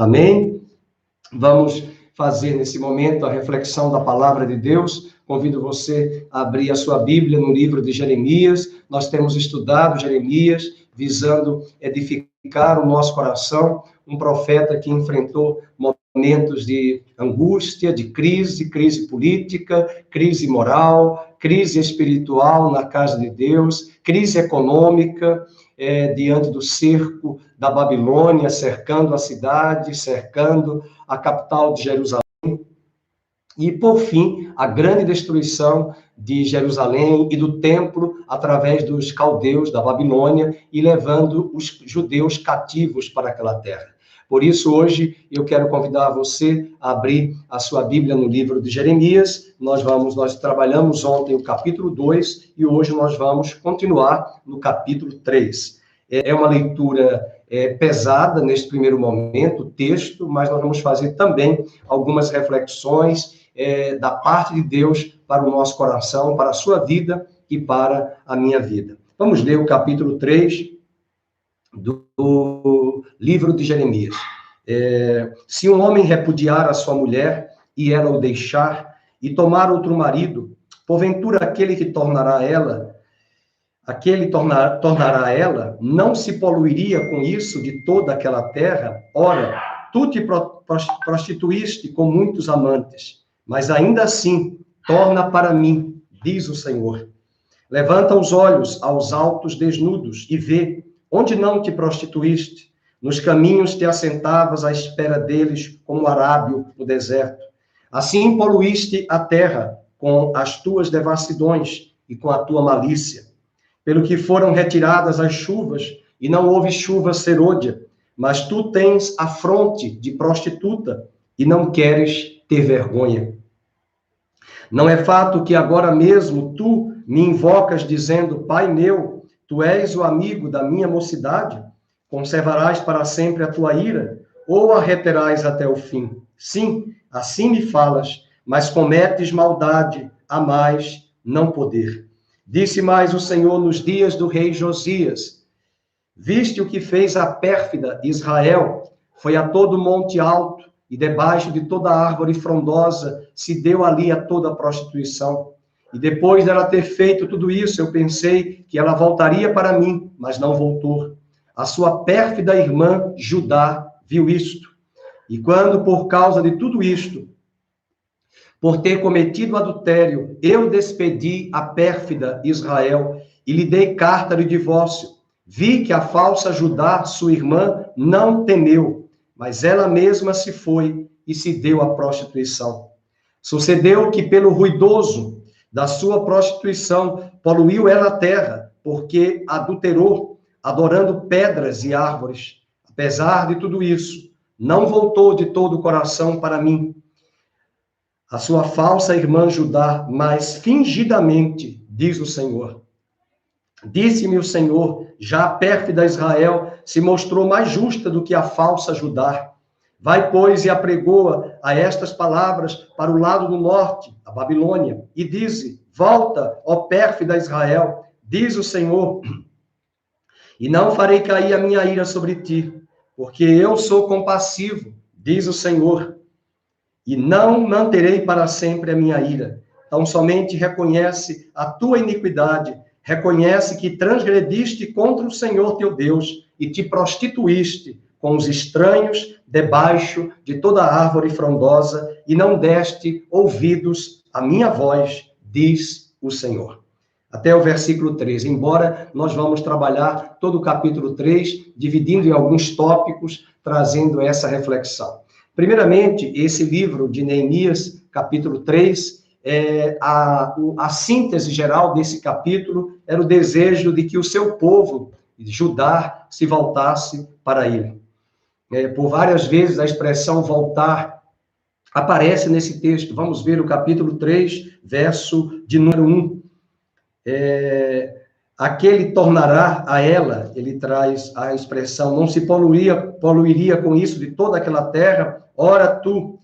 Amém? Vamos fazer nesse momento a reflexão da palavra de Deus. Convido você a abrir a sua Bíblia no livro de Jeremias. Nós temos estudado Jeremias, visando edificar o nosso coração. Um profeta que enfrentou momentos de angústia, de crise política, crise moral, crise espiritual na casa de Deus, crise econômica, diante do cerco da Babilônia, cercando a cidade, cercando a capital de Jerusalém. E, por fim, a grande destruição de Jerusalém e do templo através dos caldeus da Babilônia e levando os judeus cativos para aquela terra. Por isso, hoje, eu quero convidar você a abrir a sua Bíblia no livro de Jeremias. Nós trabalhamos ontem o capítulo 2 e hoje nós vamos continuar no capítulo 3. É uma leitura pesada neste primeiro momento, o texto, mas nós vamos fazer também algumas reflexões da parte de Deus para o nosso coração, para a sua vida e para a minha vida. Vamos ler o capítulo 3 do livro de Jeremias. Se um homem repudiar a sua mulher e ela o deixar e tomar outro marido, porventura aquele tornará ela, não se poluiria com isso de toda aquela terra? Ora, tu te prostituíste com muitos amantes, mas ainda assim torna para mim, diz o Senhor. Levanta os olhos aos altos desnudos e vê, onde não te prostituíste? Nos caminhos te assentavas à espera deles, como arábio no deserto. Assim poluíste a terra com as tuas devassidões e com a tua malícia. Pelo que foram retiradas as chuvas, e não houve chuva serôdia, mas tu tens a fronte de prostituta, e não queres ter vergonha. Não é fato que agora mesmo tu me invocas dizendo, Pai meu, tu és o amigo da minha mocidade? Conservarás para sempre a tua ira, ou a reterás até o fim? Sim, assim me falas, mas cometes maldade, a mais não poder. Disse mais o Senhor nos dias do rei Josias, viste o que fez a pérfida Israel? Foi a todo monte alto, e debaixo de toda árvore frondosa se deu ali a toda a prostituição. E depois dela ter feito tudo isso, eu pensei que ela voltaria para mim, mas não voltou. A sua pérfida irmã, Judá, viu isto. E quando, por causa de tudo isto, por ter cometido adultério, eu despedi a pérfida Israel e lhe dei carta de divórcio. Vi que a falsa Judá, sua irmã, não temeu, mas ela mesma se foi e se deu à prostituição. Sucedeu que, pelo ruidoso da sua prostituição, poluiu ela a terra, porque adulterou, adorando pedras e árvores. Apesar de tudo isso, não voltou de todo o coração para mim. A sua falsa irmã Judá, mas fingidamente, diz o Senhor. Disse-me o Senhor, já a pérfida Israel se mostrou mais justa do que a falsa Judá. Vai, pois, e apregoa a estas palavras para o lado do norte, a Babilônia, e dize, volta, ó pérfida Israel, diz o Senhor, e não farei cair a minha ira sobre ti, porque eu sou compassivo, diz o Senhor, e não manterei para sempre a minha ira. Então, somente reconhece a tua iniquidade, reconhece que transgrediste contra o Senhor teu Deus e te prostituíste com os estranhos debaixo de toda árvore frondosa e não deste ouvidos à minha voz, diz o Senhor. Até o versículo 3. Embora nós vamos trabalhar todo o capítulo 3, dividindo em alguns tópicos, trazendo essa reflexão. Primeiramente, esse livro de Neemias, capítulo 3, a síntese geral desse capítulo era o desejo de que o seu povo, Judá, se voltasse para ele. Por várias vezes a expressão voltar aparece nesse texto. Vamos ver o capítulo 3, verso de número 1. Aquele tornará a ela, ele traz a expressão, não se poluiria com isso de toda aquela terra. Ora, tu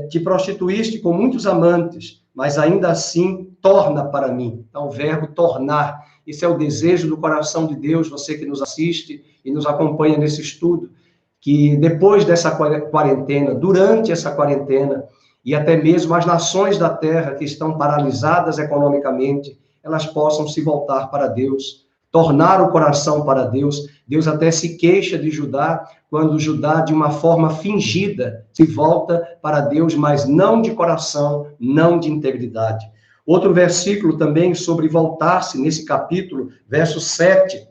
te prostituíste com muitos amantes, mas ainda assim torna para mim. Então, o verbo tornar, esse é o desejo do coração de Deus, você que nos assiste e nos acompanha nesse estudo, que depois dessa quarentena, durante essa quarentena, e até mesmo as nações da terra que estão paralisadas economicamente, elas possam se voltar para Deus, tornar o coração para Deus. Deus até se queixa de Judá, quando Judá, de uma forma fingida, se volta para Deus, mas não de coração, não de integridade. Outro versículo também sobre voltar-se, nesse capítulo, verso 7.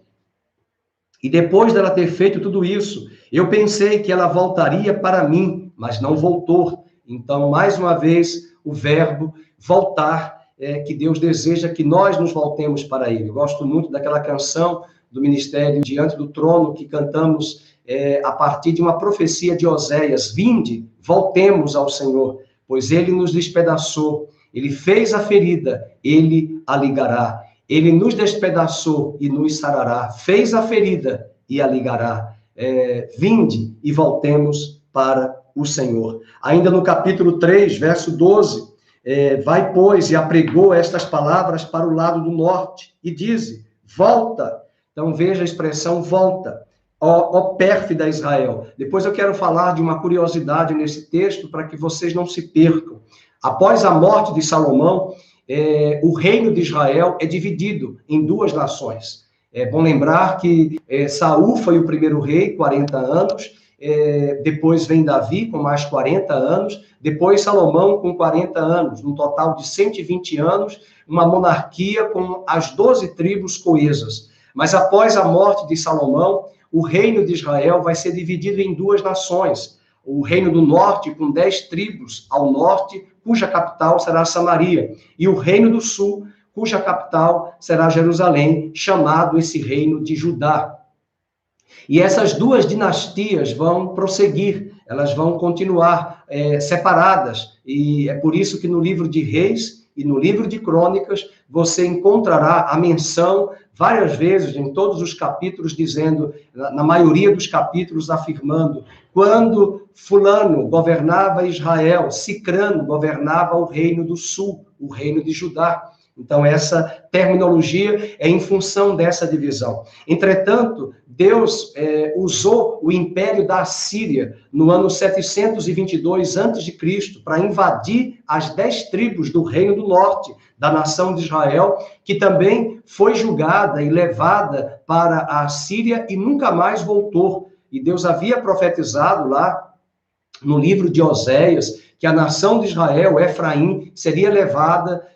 E depois dela ter feito tudo isso, eu pensei que ela voltaria para mim, mas não voltou. Então, mais uma vez, o verbo voltar, que Deus deseja que nós nos voltemos para Ele. Eu gosto muito daquela canção do Ministério Diante do Trono, que cantamos a partir de uma profecia de Oséias: vinde, voltemos ao Senhor, pois Ele nos despedaçou, Ele fez a ferida, Ele a ligará. Ele nos despedaçou e nos sarará, fez a ferida e a ligará. Vinde e voltemos para o Senhor. Ainda no capítulo 3, verso 12, vai, pois, e apregou estas palavras para o lado do norte, e diz, volta. Então, veja a expressão volta, ó pérfida Israel. Depois eu quero falar de uma curiosidade nesse texto, para que vocês não se percam. Após a morte de Salomão, o reino de Israel é dividido em duas nações. É bom lembrar que Saul foi o primeiro rei, 40 anos, depois vem Davi com mais 40 anos, depois Salomão com 40 anos, um total de 120 anos, uma monarquia com as 12 tribos coesas. Mas após a morte de Salomão, o reino de Israel vai ser dividido em duas nações. O reino do norte, com 10 tribos ao norte, cuja capital será Samaria, e o reino do sul, cuja capital será Jerusalém, chamado esse reino de Judá. E essas duas dinastias vão prosseguir, elas vão continuar separadas, e é por isso que no livro de Reis e no livro de Crônicas, você encontrará a menção várias vezes, em todos os capítulos, dizendo, na maioria dos capítulos, afirmando, quando fulano governava Israel, Cicrano governava o reino do sul, o reino de Judá. Então, essa terminologia é em função dessa divisão. Entretanto, Deus usou o império da Assíria no ano 722 a.C. para invadir as 10 tribos do reino do norte, da nação de Israel, que também foi julgada e levada para a Assíria e nunca mais voltou. E Deus havia profetizado lá no livro de Oséias que a nação de Israel, Efraim, seria levada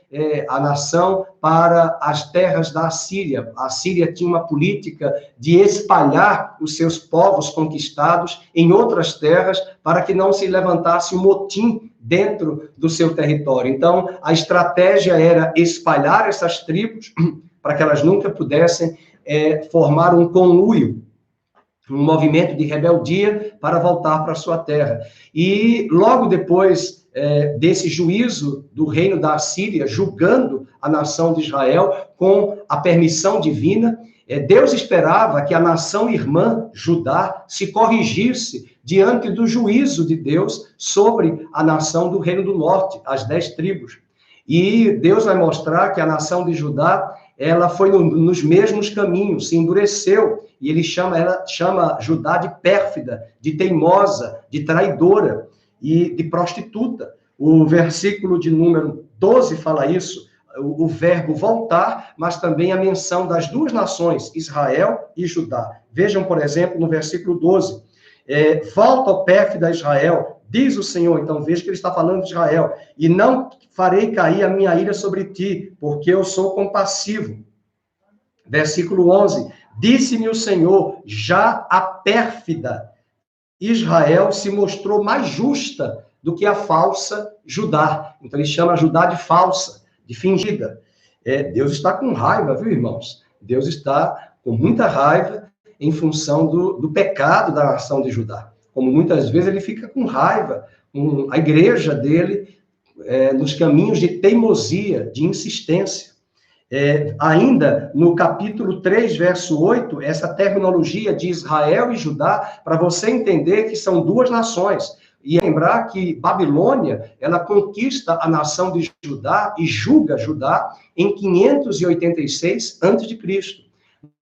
a nação para as terras da Assíria. A Assíria tinha uma política de espalhar os seus povos conquistados em outras terras para que não se levantasse um motim dentro do seu território. Então, a estratégia era espalhar essas tribos para que elas nunca pudessem formar um conluio, um movimento de rebeldia para voltar para a sua terra. E logo depois desse juízo do reino da Assíria, julgando a nação de Israel com a permissão divina, Deus esperava que a nação irmã, Judá, se corrigisse diante do juízo de Deus sobre a nação do reino do norte, as 10 tribos. E Deus vai mostrar que a nação de Judá, ela foi nos mesmos caminhos, se endureceu, e ela chama Judá de pérfida, de teimosa, de traidora e de prostituta. O versículo de número 12 fala isso, o verbo voltar, mas também a menção das duas nações, Israel e Judá. Vejam, por exemplo, no versículo 12, volta ao pérfida Israel, diz o Senhor. Então veja que ele está falando de Israel, e não farei cair a minha ira sobre ti, porque eu sou compassivo. Versículo 11, disse-me o Senhor, já a pérfida Israel se mostrou mais justa do que a falsa Judá. Então ele chama Judá de falsa, de fingida. Deus está com raiva, viu, irmãos? Deus está com muita raiva em função do pecado da nação de Judá. Como muitas vezes ele fica com raiva, com a igreja dele, nos caminhos de teimosia, de insistência. Ainda no capítulo 3, verso 8, essa terminologia de Israel e Judá, para você entender que são duas nações. E lembrar que Babilônia, ela conquista a nação de Judá e julga Judá em 586 a.C.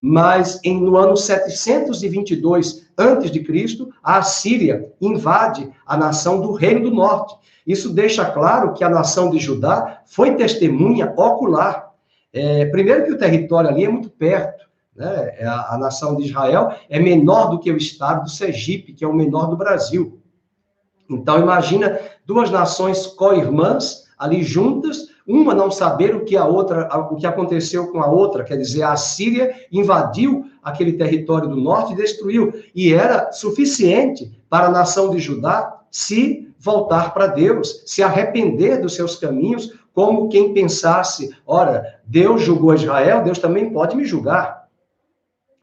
Mas no ano 722 antes de Cristo, a Assíria invade a nação do Reino do Norte. Isso deixa claro que a nação de Judá foi testemunha ocular. Primeiro que o território ali é muito perto, né? A nação de Israel é menor do que o estado do Sergipe, que é o menor do Brasil. Então, imagina duas nações co-irmãs ali juntas, uma não saber o que aconteceu com a outra, quer dizer, a Assíria invadiu aquele território do norte e destruiu, e era suficiente para a nação de Judá se voltar para Deus, se arrepender dos seus caminhos, como quem pensasse, ora, Deus julgou Israel, Deus também pode me julgar.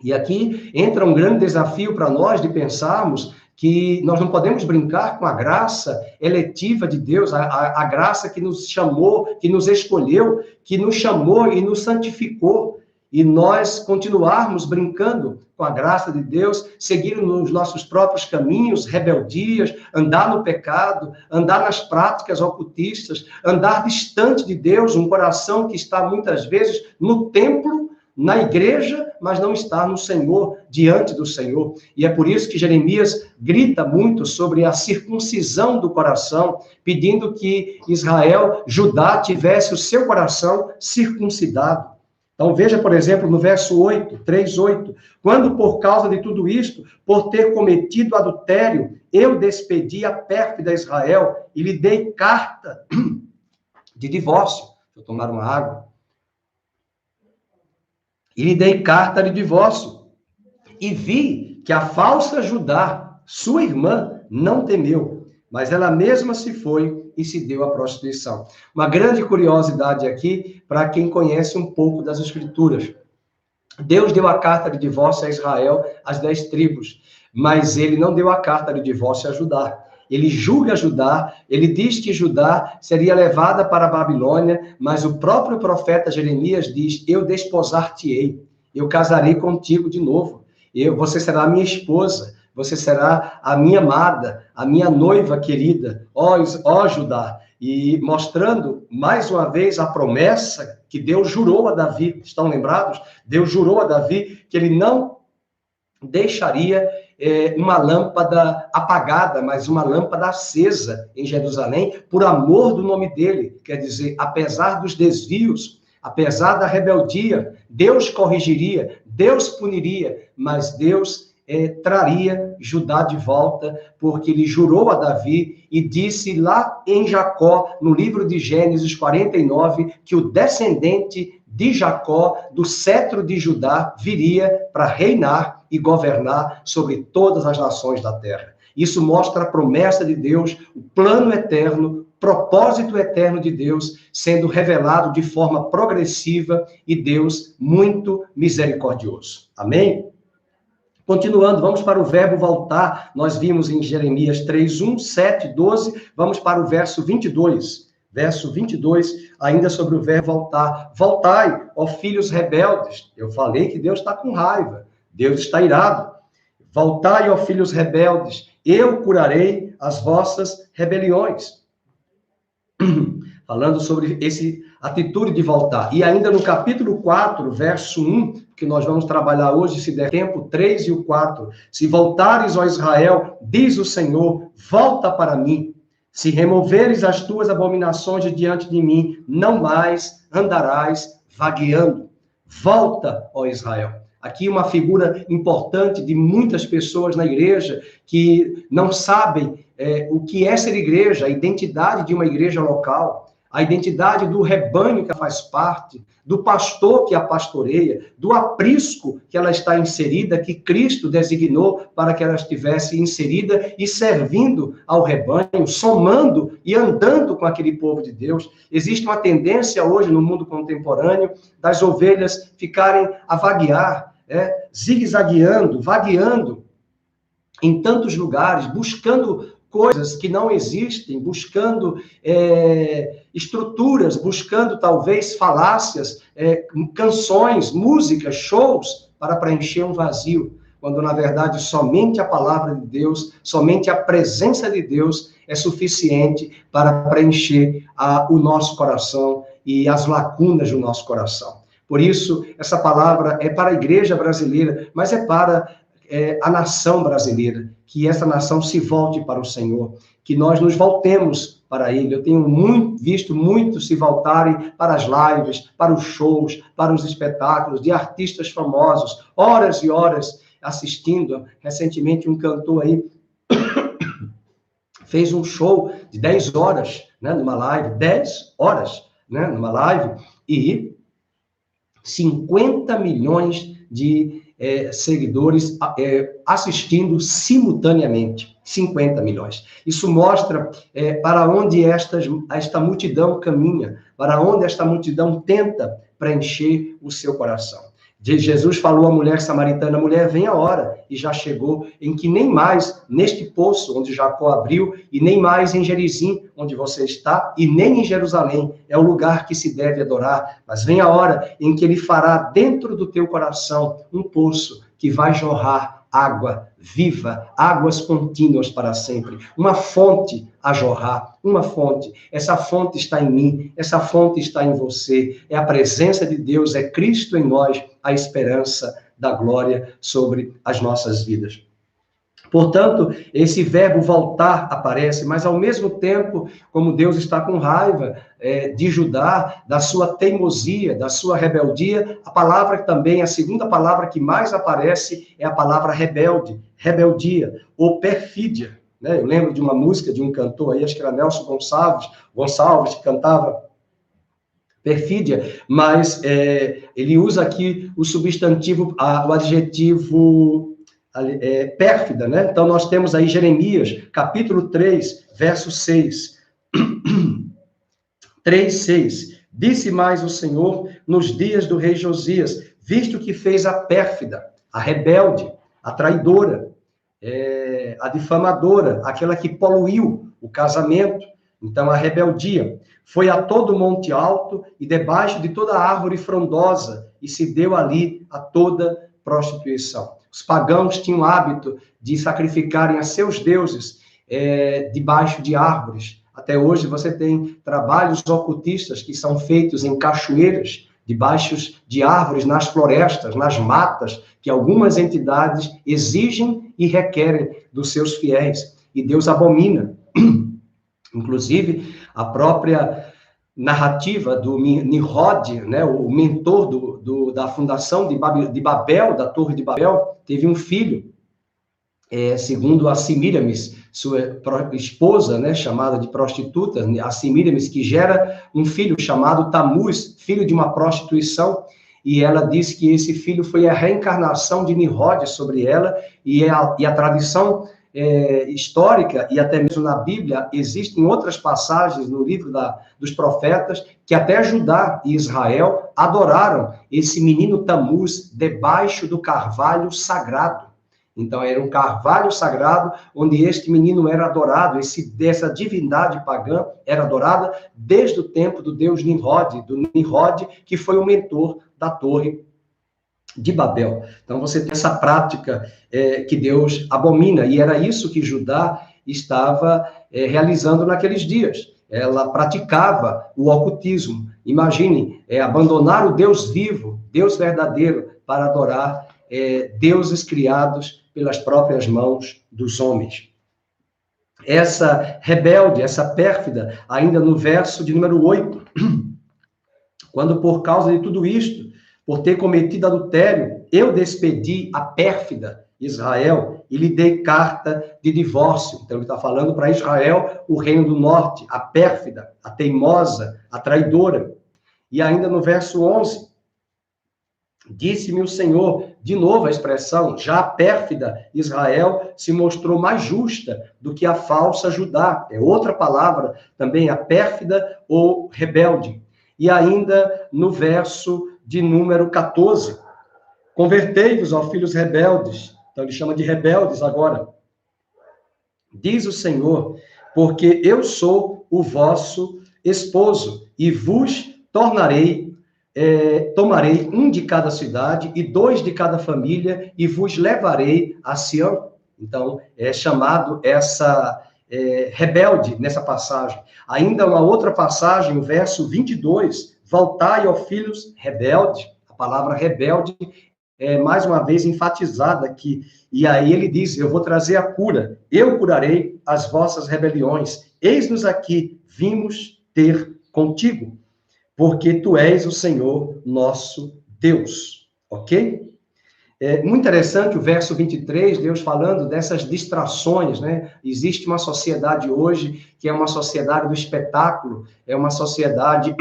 E aqui entra um grande desafio para nós de pensarmos que nós não podemos brincar com a graça eletiva de Deus, a graça que nos chamou, que nos escolheu, que nos chamou e nos santificou. E nós continuarmos brincando com a graça de Deus, seguir nos nossos próprios caminhos, rebeldias, andar no pecado, andar nas práticas ocultistas, andar distante de Deus, um coração que está muitas vezes no templo, na igreja, mas não está no Senhor, diante do Senhor. E é por isso que Jeremias grita muito sobre a circuncisão do coração, pedindo que Israel, Judá, tivesse o seu coração circuncidado. Então veja, por exemplo, no verso 8, 3:8, quando por causa de tudo isto, por ter cometido adultério, eu despedi a pérfida Israel e lhe dei carta de divórcio. Deixa eu tomar uma água. E lhe dei carta de divórcio. E vi que a falsa Judá, sua irmã, não temeu, mas ela mesma se foi e se deu à prostituição. Uma grande curiosidade aqui, para quem conhece um pouco das Escrituras. Deus deu a carta de divórcio a Israel, às 10 tribos, mas ele não deu a carta de divórcio a Judá. Ele julga Judá, ele diz que Judá seria levada para a Babilônia, mas o próprio profeta Jeremias diz, eu desposar-te-ei, eu casarei contigo de novo, você será a minha esposa, você será a minha amada, a minha noiva querida, ó Judá, e mostrando mais uma vez a promessa que Deus jurou a Davi, estão lembrados? Deus jurou a Davi que ele não deixaria uma lâmpada apagada, mas uma lâmpada acesa em Jerusalém, por amor do nome dele. Quer dizer, apesar dos desvios, apesar da rebeldia, Deus corrigiria, Deus puniria, mas Deus traria Judá de volta, porque ele jurou a Davi e disse lá em Jacó, no livro de Gênesis 49, que o descendente de Jacó, do cetro de Judá, viria para reinar e governar sobre todas as nações da terra. Isso mostra a promessa de Deus, o plano eterno, propósito eterno de Deus, sendo revelado de forma progressiva e Deus muito misericordioso. Amém? Continuando, vamos para o verbo voltar. Nós vimos em Jeremias 3:1, 7, 12. Vamos para o verso 22. Verso 22, ainda sobre o verbo voltar. Voltai, ó filhos rebeldes. Eu falei que Deus está com raiva. Deus está irado. Voltai, ó filhos rebeldes. Eu curarei as vossas rebeliões. Falando sobre essa atitude de voltar. E ainda no capítulo 4, verso 1, que nós vamos trabalhar hoje, se der tempo, 3 e o 4. Se voltares, ó Israel, diz o Senhor, volta para mim. Se removeres as tuas abominações de diante de mim, não mais andarás vagueando. Volta, ó Israel. Aqui uma figura importante de muitas pessoas na igreja que não sabem o que é ser igreja, a identidade de uma igreja local, a identidade do rebanho que ela faz parte, do pastor que a pastoreia, do aprisco que ela está inserida, que Cristo designou para que ela estivesse inserida e servindo ao rebanho, somando e andando com aquele povo de Deus. Existe uma tendência hoje no mundo contemporâneo das ovelhas ficarem a vaguear, zigue-zagueando, vagueando em tantos lugares, buscando coisas que não existem, buscando estruturas, buscando talvez falácias, canções, músicas, shows, para preencher um vazio, quando na verdade somente a palavra de Deus, somente a presença de Deus é suficiente para preencher o nosso coração e as lacunas do nosso coração. Por isso, essa palavra é para a igreja brasileira, mas é para a nação brasileira, que essa nação se volte para o Senhor, que nós nos voltemos para Ele. Eu tenho visto muitos se voltarem para as lives, para os shows, para os espetáculos de artistas famosos, horas e horas assistindo. Recentemente, um cantor aí fez um show de 10 horas, né, numa live, 10 horas, né, numa live, e 50 milhões de seguidores assistindo simultaneamente. 50 milhões. Isso mostra para onde esta multidão caminha, para onde esta multidão tenta preencher o seu coração. Jesus falou à mulher samaritana: mulher, vem a hora, e já chegou, em que nem mais neste poço onde Jacó abriu, e nem mais em Gerizim, onde você está, e nem em Jerusalém, é o lugar que se deve adorar, mas vem a hora em que ele fará dentro do teu coração um poço que vai jorrar água viva, águas contínuas para sempre, uma fonte a jorrar, uma fonte. Essa fonte está em mim, essa fonte está em você, é a presença de Deus, é Cristo em nós, a esperança da glória sobre as nossas vidas. Portanto, esse verbo voltar aparece, mas ao mesmo tempo, como Deus está com raiva de Judá, da sua teimosia, da sua rebeldia, a palavra também, a segunda palavra que mais aparece é a palavra rebelde, rebeldia, ou perfídia. Né? Eu lembro de uma música de um cantor aí, acho que era Nelson Gonçalves, que cantava perfídia, mas ele usa aqui o substantivo, o adjetivo pérfida, né? Então, nós temos aí Jeremias, capítulo 3, verso 6. 3, 6. Disse mais o Senhor nos dias do rei Josias, visto que fez a pérfida, a rebelde, a traidora, a difamadora, aquela que poluiu o casamento. Então, a rebeldia foi a todo monte alto e debaixo de toda árvore frondosa, e se deu ali a toda prostituição. Os pagãos tinham o hábito de sacrificarem a seus deuses debaixo de árvores. Até hoje você tem trabalhos ocultistas que são feitos em cachoeiras, debaixo de árvores, nas florestas, nas matas, que algumas entidades exigem e requerem dos seus fiéis. E Deus abomina. Inclusive, a própria narrativa do Nimrod, né, o mentor da fundação de Babel, da Torre de Babel, teve um filho, segundo a Semíramis, sua esposa, né, chamada de prostituta, a Semíramis, que gera um filho chamado Tamuz, filho de uma prostituição, e ela diz que esse filho foi a reencarnação de Nimrod sobre ela, e a tradição histórica, e até mesmo na Bíblia, existem outras passagens no livro dos profetas, que até Judá e Israel adoraram esse menino Tamuz debaixo do carvalho sagrado. Então, era um carvalho sagrado, onde este menino era adorado, essa divindade pagã era adorada desde o tempo do deus Nimrod, que foi o mentor da Torre de Babel. Então, você tem essa prática que Deus abomina, e era isso que Judá estava realizando naqueles dias. Ela praticava o ocultismo. Imagine, abandonar o Deus vivo, Deus verdadeiro, para adorar deuses criados pelas próprias mãos dos homens. Essa rebelde, essa pérfida, ainda no verso de número 8, quando por causa de tudo isto, por ter cometido adultério, eu despedi a pérfida Israel e lhe dei carta de divórcio. Então, ele está falando para Israel, o reino do norte, a pérfida, a teimosa, a traidora. E ainda no verso 11, disse-me o Senhor, de novo a expressão, já a pérfida Israel se mostrou mais justa do que a falsa Judá. É outra palavra também, a pérfida ou rebelde. E ainda no verso de número 14, convertei-vos, ó filhos rebeldes. Então, ele chama de rebeldes agora. Diz o Senhor, porque eu sou o vosso esposo, e vos tomarei um de cada cidade e 2 de cada família, e vos levarei a Sião. Então, é chamado essa rebelde nessa passagem. Ainda uma outra passagem, o verso 22, voltai, ó filhos rebeldes. A palavra rebelde mais uma vez enfatizada aqui. E aí ele diz, eu vou trazer a cura, eu curarei as vossas rebeliões, eis-nos aqui, vimos ter contigo, porque tu és o Senhor nosso Deus, ok? É muito interessante o verso 23, Deus falando dessas distrações, né? Existe uma sociedade hoje que é uma sociedade do espetáculo, é uma sociedade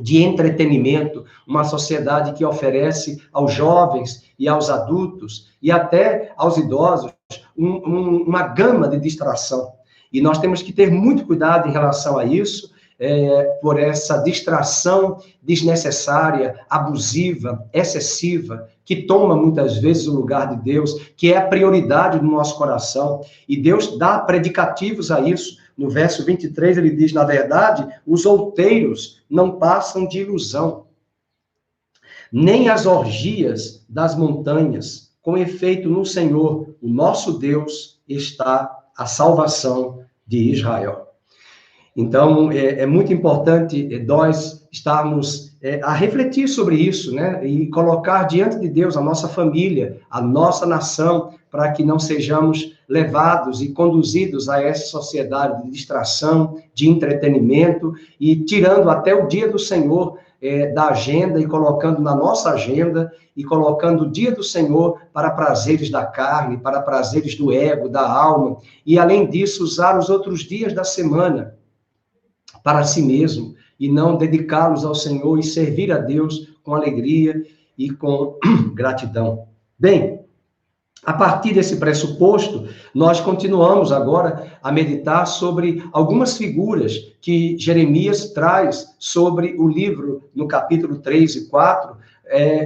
de entretenimento, uma sociedade que oferece aos jovens e aos adultos e até aos idosos uma gama de distração. E nós temos que ter muito cuidado em relação a isso, por essa distração desnecessária, abusiva, excessiva, que toma muitas vezes o lugar de Deus, que é a prioridade do nosso coração. E Deus dá predicativos a isso. No verso 23, ele diz, na verdade, os outeiros não passam de ilusão, nem as orgias das montanhas. Com efeito, no Senhor, o nosso Deus, está a salvação de Israel. Então, é muito importante nós estarmos a refletir sobre isso, né? E colocar diante de Deus a nossa família, a nossa nação, para que não sejamos levados e conduzidos a essa sociedade de distração, de entretenimento, e tirando até o dia do Senhor da agenda e colocando na nossa agenda, e colocando o dia do Senhor para prazeres da carne, para prazeres do ego, da alma, e além disso, usar os outros dias da semana para si mesmo, e não dedicá-los ao Senhor e servir a Deus com alegria e com gratidão. Bem, a partir desse pressuposto, nós continuamos agora a meditar sobre algumas figuras que Jeremias traz sobre o livro, no capítulo 3 e 4,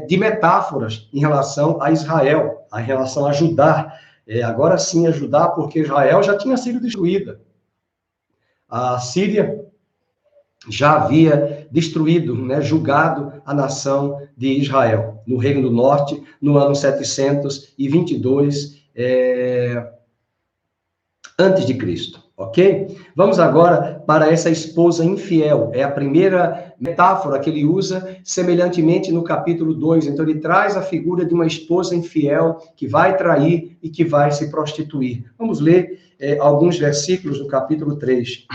de metáforas em relação a Israel, em relação a Judá. Agora sim, a Judá, porque Israel já tinha sido destruída. A Síria já havia destruído, né, julgado a nação de Israel, no Reino do Norte, no ano 722 antes de Cristo, ok? Vamos agora para essa esposa infiel. É a primeira metáfora que ele usa, semelhantemente no capítulo 2. Então, ele traz a figura de uma esposa infiel que vai trair e que vai se prostituir. Vamos ler alguns versículos do capítulo 3.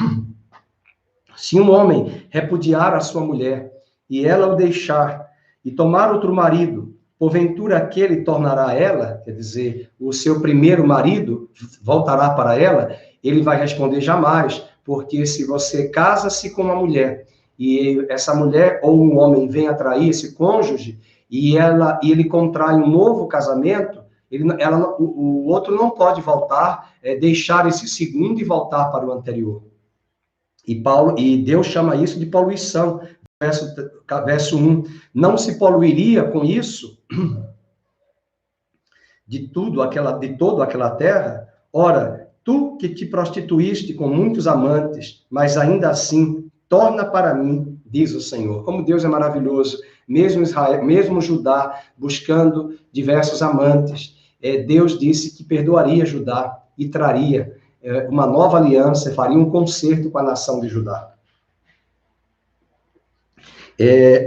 Se um homem repudiar a sua mulher, e ela o deixar, e tomar outro marido, porventura aquele tornará a ela, quer dizer, o seu primeiro marido voltará para ela, ele vai responder jamais, porque se você casa-se com uma mulher, e essa mulher ou um homem vem atrair esse cônjuge, e ele contrai um novo casamento, o outro não pode voltar, deixar esse segundo e voltar para o anterior. E Deus chama isso de poluição. Verso 1. Não se poluiria com isso de toda aquela terra? Ora, tu que te prostituíste com muitos amantes, mas ainda assim, torna para mim, diz o Senhor. Como Deus é maravilhoso. Mesmo Israel, mesmo Judá, buscando diversos amantes, Deus disse que perdoaria Judá e traria uma nova aliança, faria um concerto com a nação de Judá.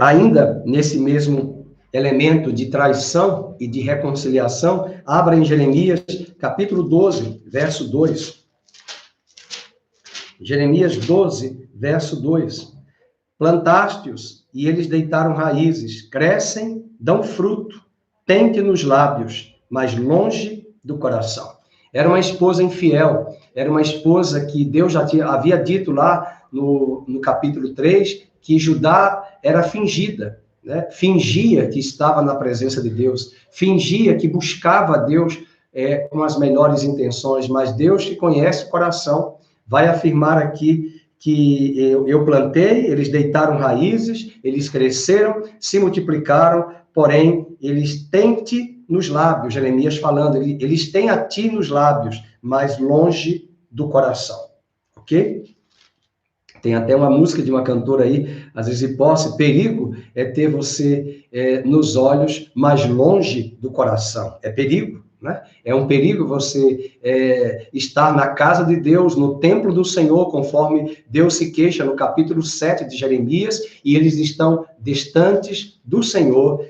Ainda nesse mesmo elemento de traição e de reconciliação, abra em Jeremias, capítulo 12, verso 2. Jeremias 12, verso 2. Plantaste-os, e eles deitaram raízes, crescem, dão fruto, tente nos lábios, mas longe do coração. Era uma esposa infiel, era uma esposa que Deus já havia dito lá no capítulo 3, que Judá era fingida, né? Fingia que estava na presença de Deus, fingia que buscava a Deus com as melhores intenções, mas Deus que conhece o coração, vai afirmar aqui que eu plantei, eles deitaram raízes, eles cresceram, se multiplicaram, porém, eles têm-te nos lábios, Jeremias falando, eles têm a ti nos lábios, mas longe do coração, ok? Tem até uma música de uma cantora aí, às vezes hipótese, perigo é ter você nos olhos, mas longe do coração. É perigo, né? É um perigo você estar na casa de Deus, no templo do Senhor, conforme Deus se queixa no capítulo 7 de Jeremias, e eles estão distantes do Senhor,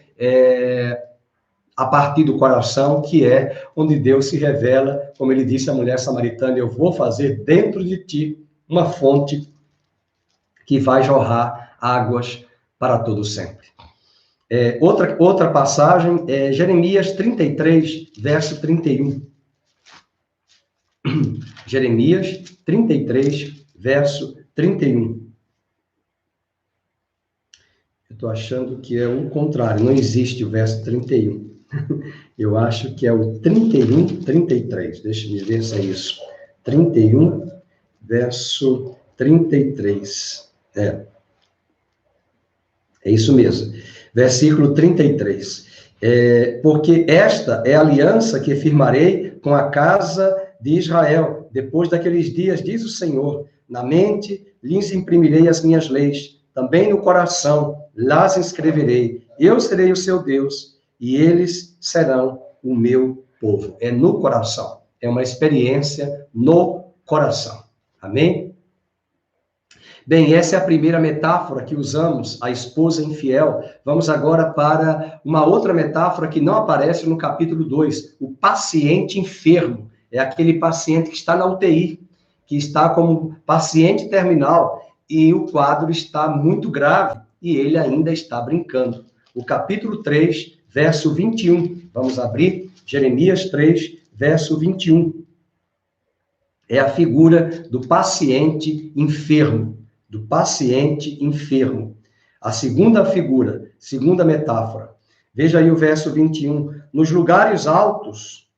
a partir do coração, que é onde Deus se revela, como ele disse à mulher samaritana: eu vou fazer dentro de ti uma fonte que vai jorrar águas para todo sempre. Outra passagem é Jeremias 33, verso 31. Jeremias 33, verso 31. Eu estou achando que é o contrário, não existe o verso 31. Eu acho que é o 31, 33. Deixa eu ver se é isso. 31, verso 33. É isso mesmo. Versículo 33. Porque esta é a aliança que firmarei com a casa de Israel, depois daqueles dias, diz o Senhor, na mente lhes imprimirei as minhas leis, também no coração las escreverei, eu serei o seu Deus, e eles serão o meu povo. É no coração, é uma experiência no coração. Amém? Bem, essa é a primeira metáfora que usamos, a esposa infiel. Vamos agora para uma outra metáfora que não aparece no capítulo 2, o paciente enfermo. É aquele paciente que está na UTI, que está como paciente terminal, e o quadro está muito grave, e ele ainda está brincando. O capítulo 3, verso 21. Vamos abrir Jeremias 3, verso 21. É a figura do paciente enfermo. Do paciente enfermo. A segunda figura, segunda metáfora. Veja aí o verso 21. Nos lugares altos,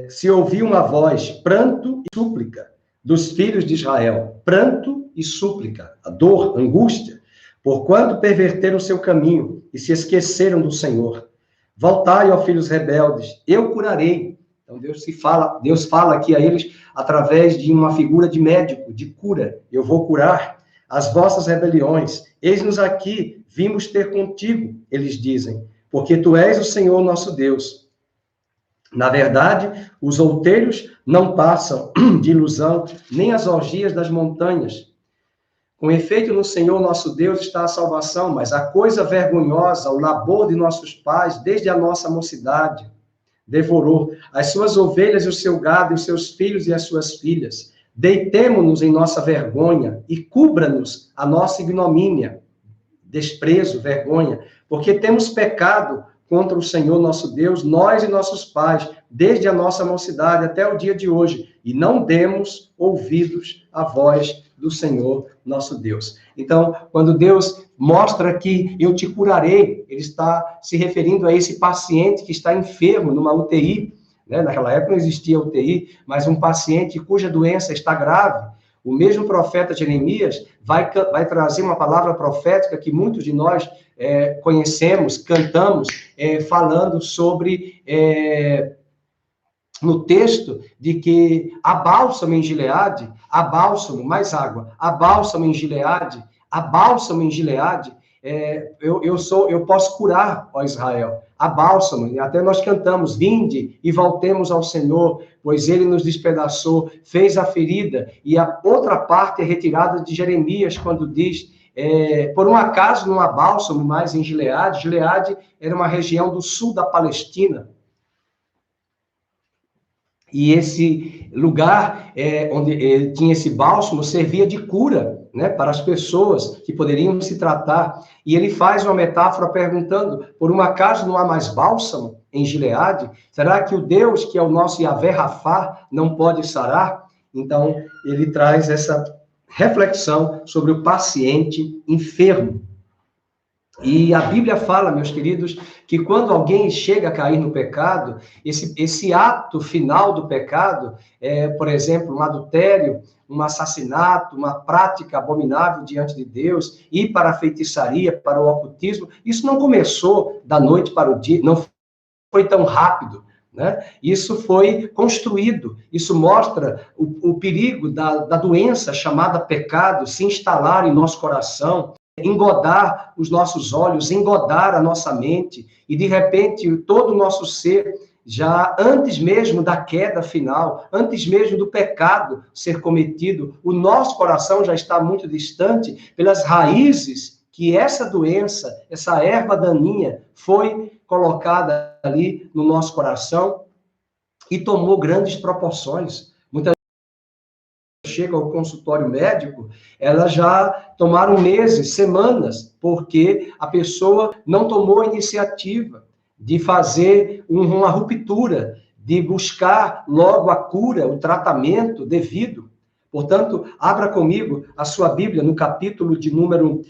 se ouvia uma voz, pranto e súplica dos filhos de Israel. Pranto e súplica, a dor, angústia, porquanto perverteram o seu caminho e se esqueceram do Senhor. Voltai, ó filhos rebeldes, eu curarei. Então Deus fala aqui a eles através de uma figura de médico, de cura. Eu vou curar as vossas rebeliões. Eis-nos aqui, vimos ter contigo, eles dizem, porque tu és o Senhor nosso Deus. Na verdade, os outeiros não passam de ilusão, nem as orgias das montanhas. Com efeito, no Senhor nosso Deus está a salvação, mas a coisa vergonhosa, o labor de nossos pais, desde a nossa mocidade, devorou as suas ovelhas e o seu gado, e os seus filhos e as suas filhas. Deitemo-nos em nossa vergonha e cubra-nos a nossa ignomínia, desprezo, vergonha, porque temos pecado contra o Senhor nosso Deus, nós e nossos pais, desde a nossa mocidade até o dia de hoje, e não demos ouvidos à voz do Senhor nosso Deus. Então, quando Deus mostra que eu te curarei, ele está se referindo a esse paciente que está enfermo numa UTI, né? Naquela época não existia UTI, mas um paciente cuja doença está grave. O mesmo profeta Jeremias vai trazer uma palavra profética que muitos de nós conhecemos, cantamos, falando sobre, no texto, de que há bálsamo em Gileade, há bálsamo, mais água, há bálsamo em Gileade, há bálsamo em Gileade, eu posso curar, ó Israel, há bálsamo, e até nós cantamos, vinde e voltemos ao Senhor, pois ele nos despedaçou, fez a ferida, e a outra parte é retirada de Jeremias, quando diz, por um acaso não há bálsamo mais em Gileade. Gileade era uma região do sul da Palestina, e esse lugar onde tinha esse bálsamo servia de cura, né, para as pessoas que poderiam se tratar. E ele faz uma metáfora perguntando, por um acaso não há mais bálsamo em Gileade? Será que o Deus, que é o nosso Yahvé Rafá, não pode sarar? Então, ele traz essa reflexão sobre o paciente enfermo. E a Bíblia fala, meus queridos, que quando alguém chega a cair no pecado, esse ato final do pecado, por exemplo, um adultério, um assassinato, uma prática abominável diante de Deus, ir para a feitiçaria, para o ocultismo, isso não começou da noite para o dia, não foi tão rápido, né? Isso foi construído, isso mostra o perigo da doença chamada pecado se instalar em nosso coração, engodar os nossos olhos, engodar a nossa mente, e de repente todo o nosso ser, já antes mesmo da queda final, antes mesmo do pecado ser cometido, o nosso coração já está muito distante pelas raízes que essa doença, essa erva daninha foi colocada ali no nosso coração e tomou grandes proporções. Muitas vezes chega ao consultório médico, elas já tomaram meses, semanas, porque a pessoa não tomou a iniciativa de fazer uma ruptura, de buscar logo a cura, o tratamento devido. Portanto, abra comigo a sua Bíblia no capítulo de número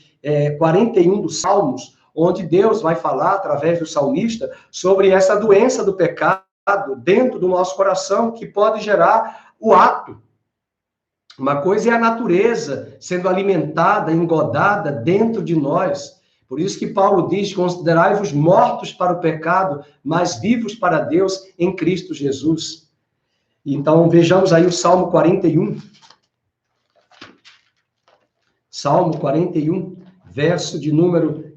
41 dos Salmos, onde Deus vai falar, através do salmista, sobre essa doença do pecado dentro do nosso coração, que pode gerar o ato. Uma coisa é a natureza sendo alimentada, engodada dentro de nós. Por isso que Paulo diz, considerai-vos mortos para o pecado, mas vivos para Deus em Cristo Jesus. Então, vejamos aí o Salmo 41. Salmo 41, verso de número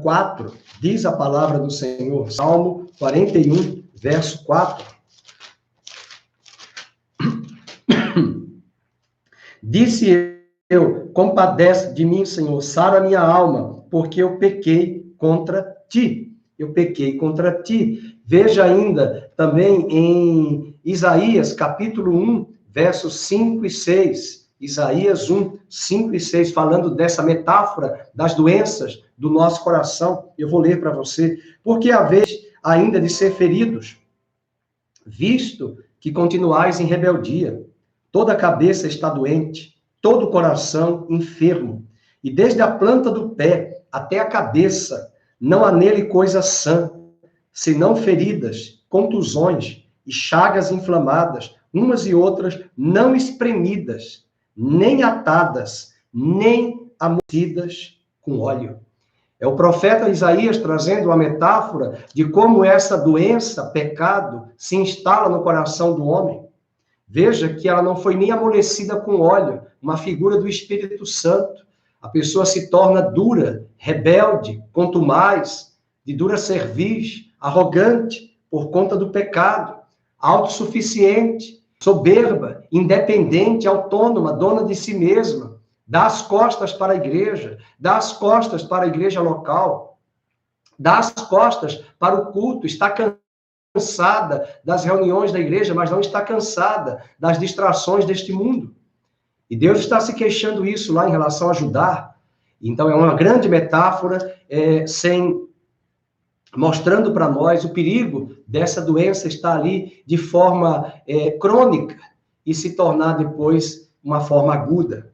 4. Diz a palavra do Senhor. Salmo 41, verso 4. Disse eu, compadece de mim, Senhor, sara minha alma, porque eu pequei contra ti. Eu pequei contra ti. Veja ainda também em Isaías, capítulo 1, versos 5 e 6. Isaías 1, 5 e 6, falando dessa metáfora das doenças do nosso coração. Eu vou ler para você. Porque a vez ainda de ser feridos, visto que continuais em rebeldia, toda a cabeça está doente, todo o coração enfermo, e desde a planta do pé até a cabeça, não há nele coisa sã, senão feridas, contusões e chagas inflamadas, umas e outras não espremidas, nem atadas, nem amolecidas com óleo. É o profeta Isaías trazendo uma metáfora de como essa doença, pecado, se instala no coração do homem. Veja que ela não foi nem amolecida com óleo, uma figura do Espírito Santo. A pessoa se torna dura, rebelde, contumaz, de dura cerviz, arrogante por conta do pecado, autossuficiente, soberba, independente, autônoma, dona de si mesma, dá as costas para a igreja, dá as costas para a igreja local, dá as costas para o culto, está cansada das reuniões da igreja, mas não está cansada das distrações deste mundo. E Deus está se queixando isso lá em relação a Judá. Então, é uma grande metáfora, mostrando para nós o perigo dessa doença estar ali de forma crônica e se tornar depois uma forma aguda.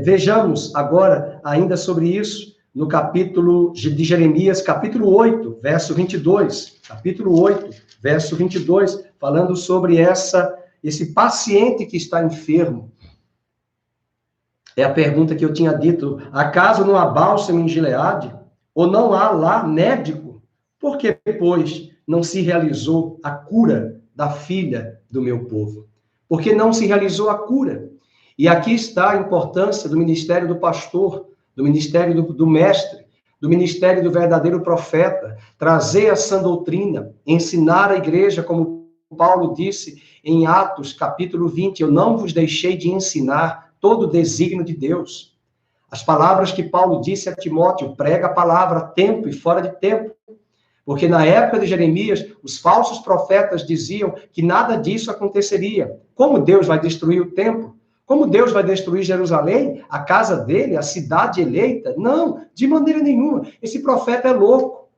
Vejamos agora ainda sobre isso no capítulo de Jeremias, capítulo 8, verso 22. Capítulo 8, verso 22, falando sobre esse paciente que está enfermo. É a pergunta que eu tinha dito. Acaso não há bálsamo em Gileade? Ou não há lá médico? Por que, pois, não se realizou a cura da filha do meu povo? Porque não se realizou a cura. E aqui está a importância do ministério do pastor, do ministério do mestre, do ministério do verdadeiro profeta, trazer a sã doutrina, ensinar a igreja, como Paulo disse em Atos, capítulo 20, eu não vos deixei de ensinar todo o desígnio de Deus. As palavras que Paulo disse a Timóteo, prega a palavra a tempo e fora de tempo. Porque na época de Jeremias, os falsos profetas diziam que nada disso aconteceria. Como Deus vai destruir o templo? Como Deus vai destruir Jerusalém, a casa dele, a cidade eleita? Não, de maneira nenhuma. Esse profeta é louco.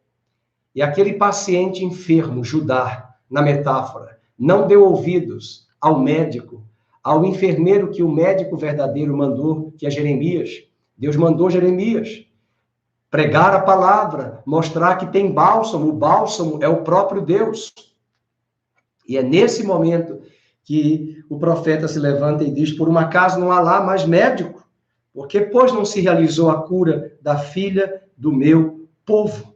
E aquele paciente enfermo, Judá, na metáfora, não deu ouvidos ao médico, ao enfermeiro que o médico verdadeiro mandou, que é Jeremias. Deus mandou Jeremias pregar a palavra, mostrar que tem bálsamo. O bálsamo é o próprio Deus. E é nesse momento que o profeta se levanta e diz, por um acaso não há lá mais médico? Porque, pois, não se realizou a cura da filha do meu povo?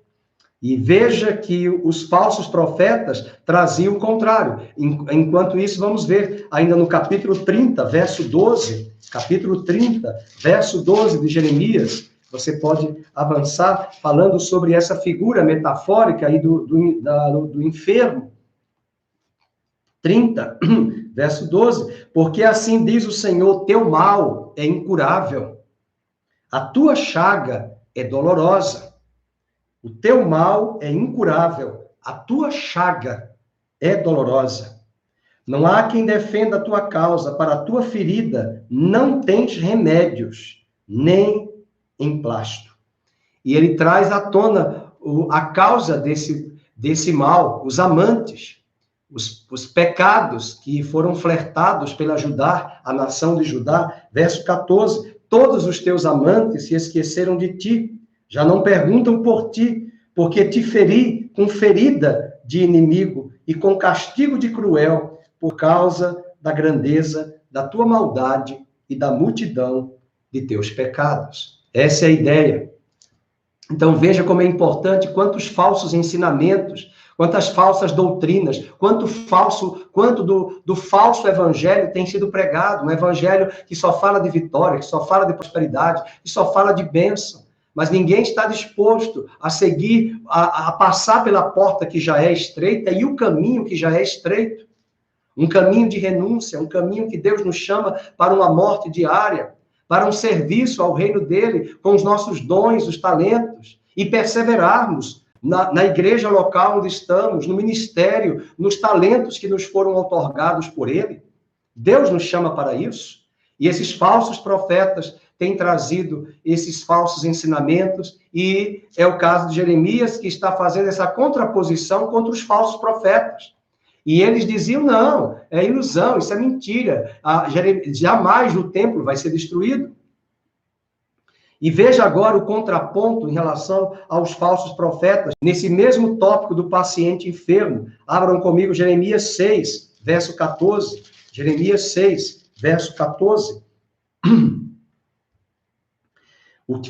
E veja que os falsos profetas traziam o contrário. Enquanto isso, vamos ver ainda no capítulo 30, verso 12, capítulo 30, verso 12 de Jeremias, você pode avançar falando sobre essa figura metafórica aí do enfermo. 30, verso 12, porque assim diz o Senhor, teu mal é incurável, a tua chaga é dolorosa. O teu mal é incurável, a tua chaga é dolorosa. Não há quem defenda a tua causa, para a tua ferida não tens remédios, nem emplasto. E ele traz à tona a causa desse mal, os amantes, os pecados que foram flertados pela Judá, a nação de Judá. Verso 14, todos os teus amantes se esqueceram de ti, já não perguntam por ti, porque te feri com ferida de inimigo e com castigo de cruel, por causa da grandeza da tua maldade e da multidão de teus pecados. Essa é a ideia. Então veja como é importante quantos falsos ensinamentos, quantas falsas doutrinas, quanto do falso evangelho tem sido pregado, um evangelho que só fala de vitória, que só fala de prosperidade, que só fala de bênção. Mas ninguém está disposto a seguir, a passar pela porta que já é estreita e o caminho que já é estreito. Um caminho de renúncia, um caminho que Deus nos chama para uma morte diária, para um serviço ao reino dele, com os nossos dons, os talentos, e perseverarmos na igreja local onde estamos, no ministério, nos talentos que nos foram outorgados por ele. Deus nos chama para isso. E esses falsos profetas têm trazido esses falsos ensinamentos, e é o caso de Jeremias, que está fazendo essa contraposição contra os falsos profetas. E eles diziam, não, é ilusão, isso é mentira. Jamais o templo vai ser destruído. E veja agora o contraponto em relação aos falsos profetas, nesse mesmo tópico do paciente enfermo. Abram comigo Jeremias 6, verso 14. Jeremias 6, verso 14.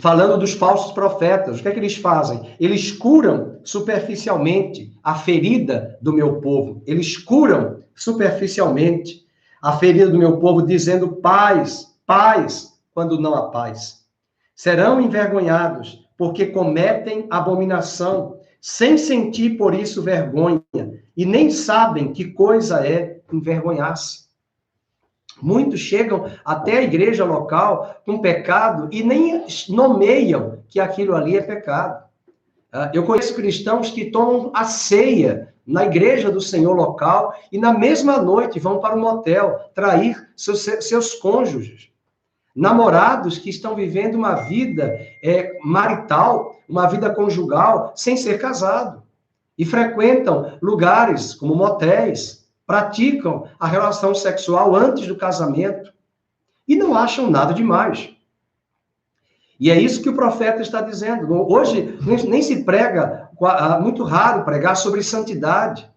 Falando dos falsos profetas, o que é que eles fazem? Eles curam superficialmente a ferida do meu povo. Eles curam superficialmente a ferida do meu povo, dizendo paz, paz, quando não há paz. Serão envergonhados, porque cometem abominação, sem sentir por isso vergonha, e nem sabem que coisa é envergonhar-se. Muitos chegam até a igreja local com pecado e nem nomeiam que aquilo ali é pecado. Eu conheço cristãos que tomam a ceia na igreja do Senhor local e na mesma noite vão para um motel trair seus cônjuges. Namorados que estão vivendo uma vida marital, uma vida conjugal, sem ser casado. E frequentam lugares como motéis, praticam a relação sexual antes do casamento e não acham nada demais. E é isso que o profeta está dizendo. Hoje nem se prega, muito raro pregar sobre santidade,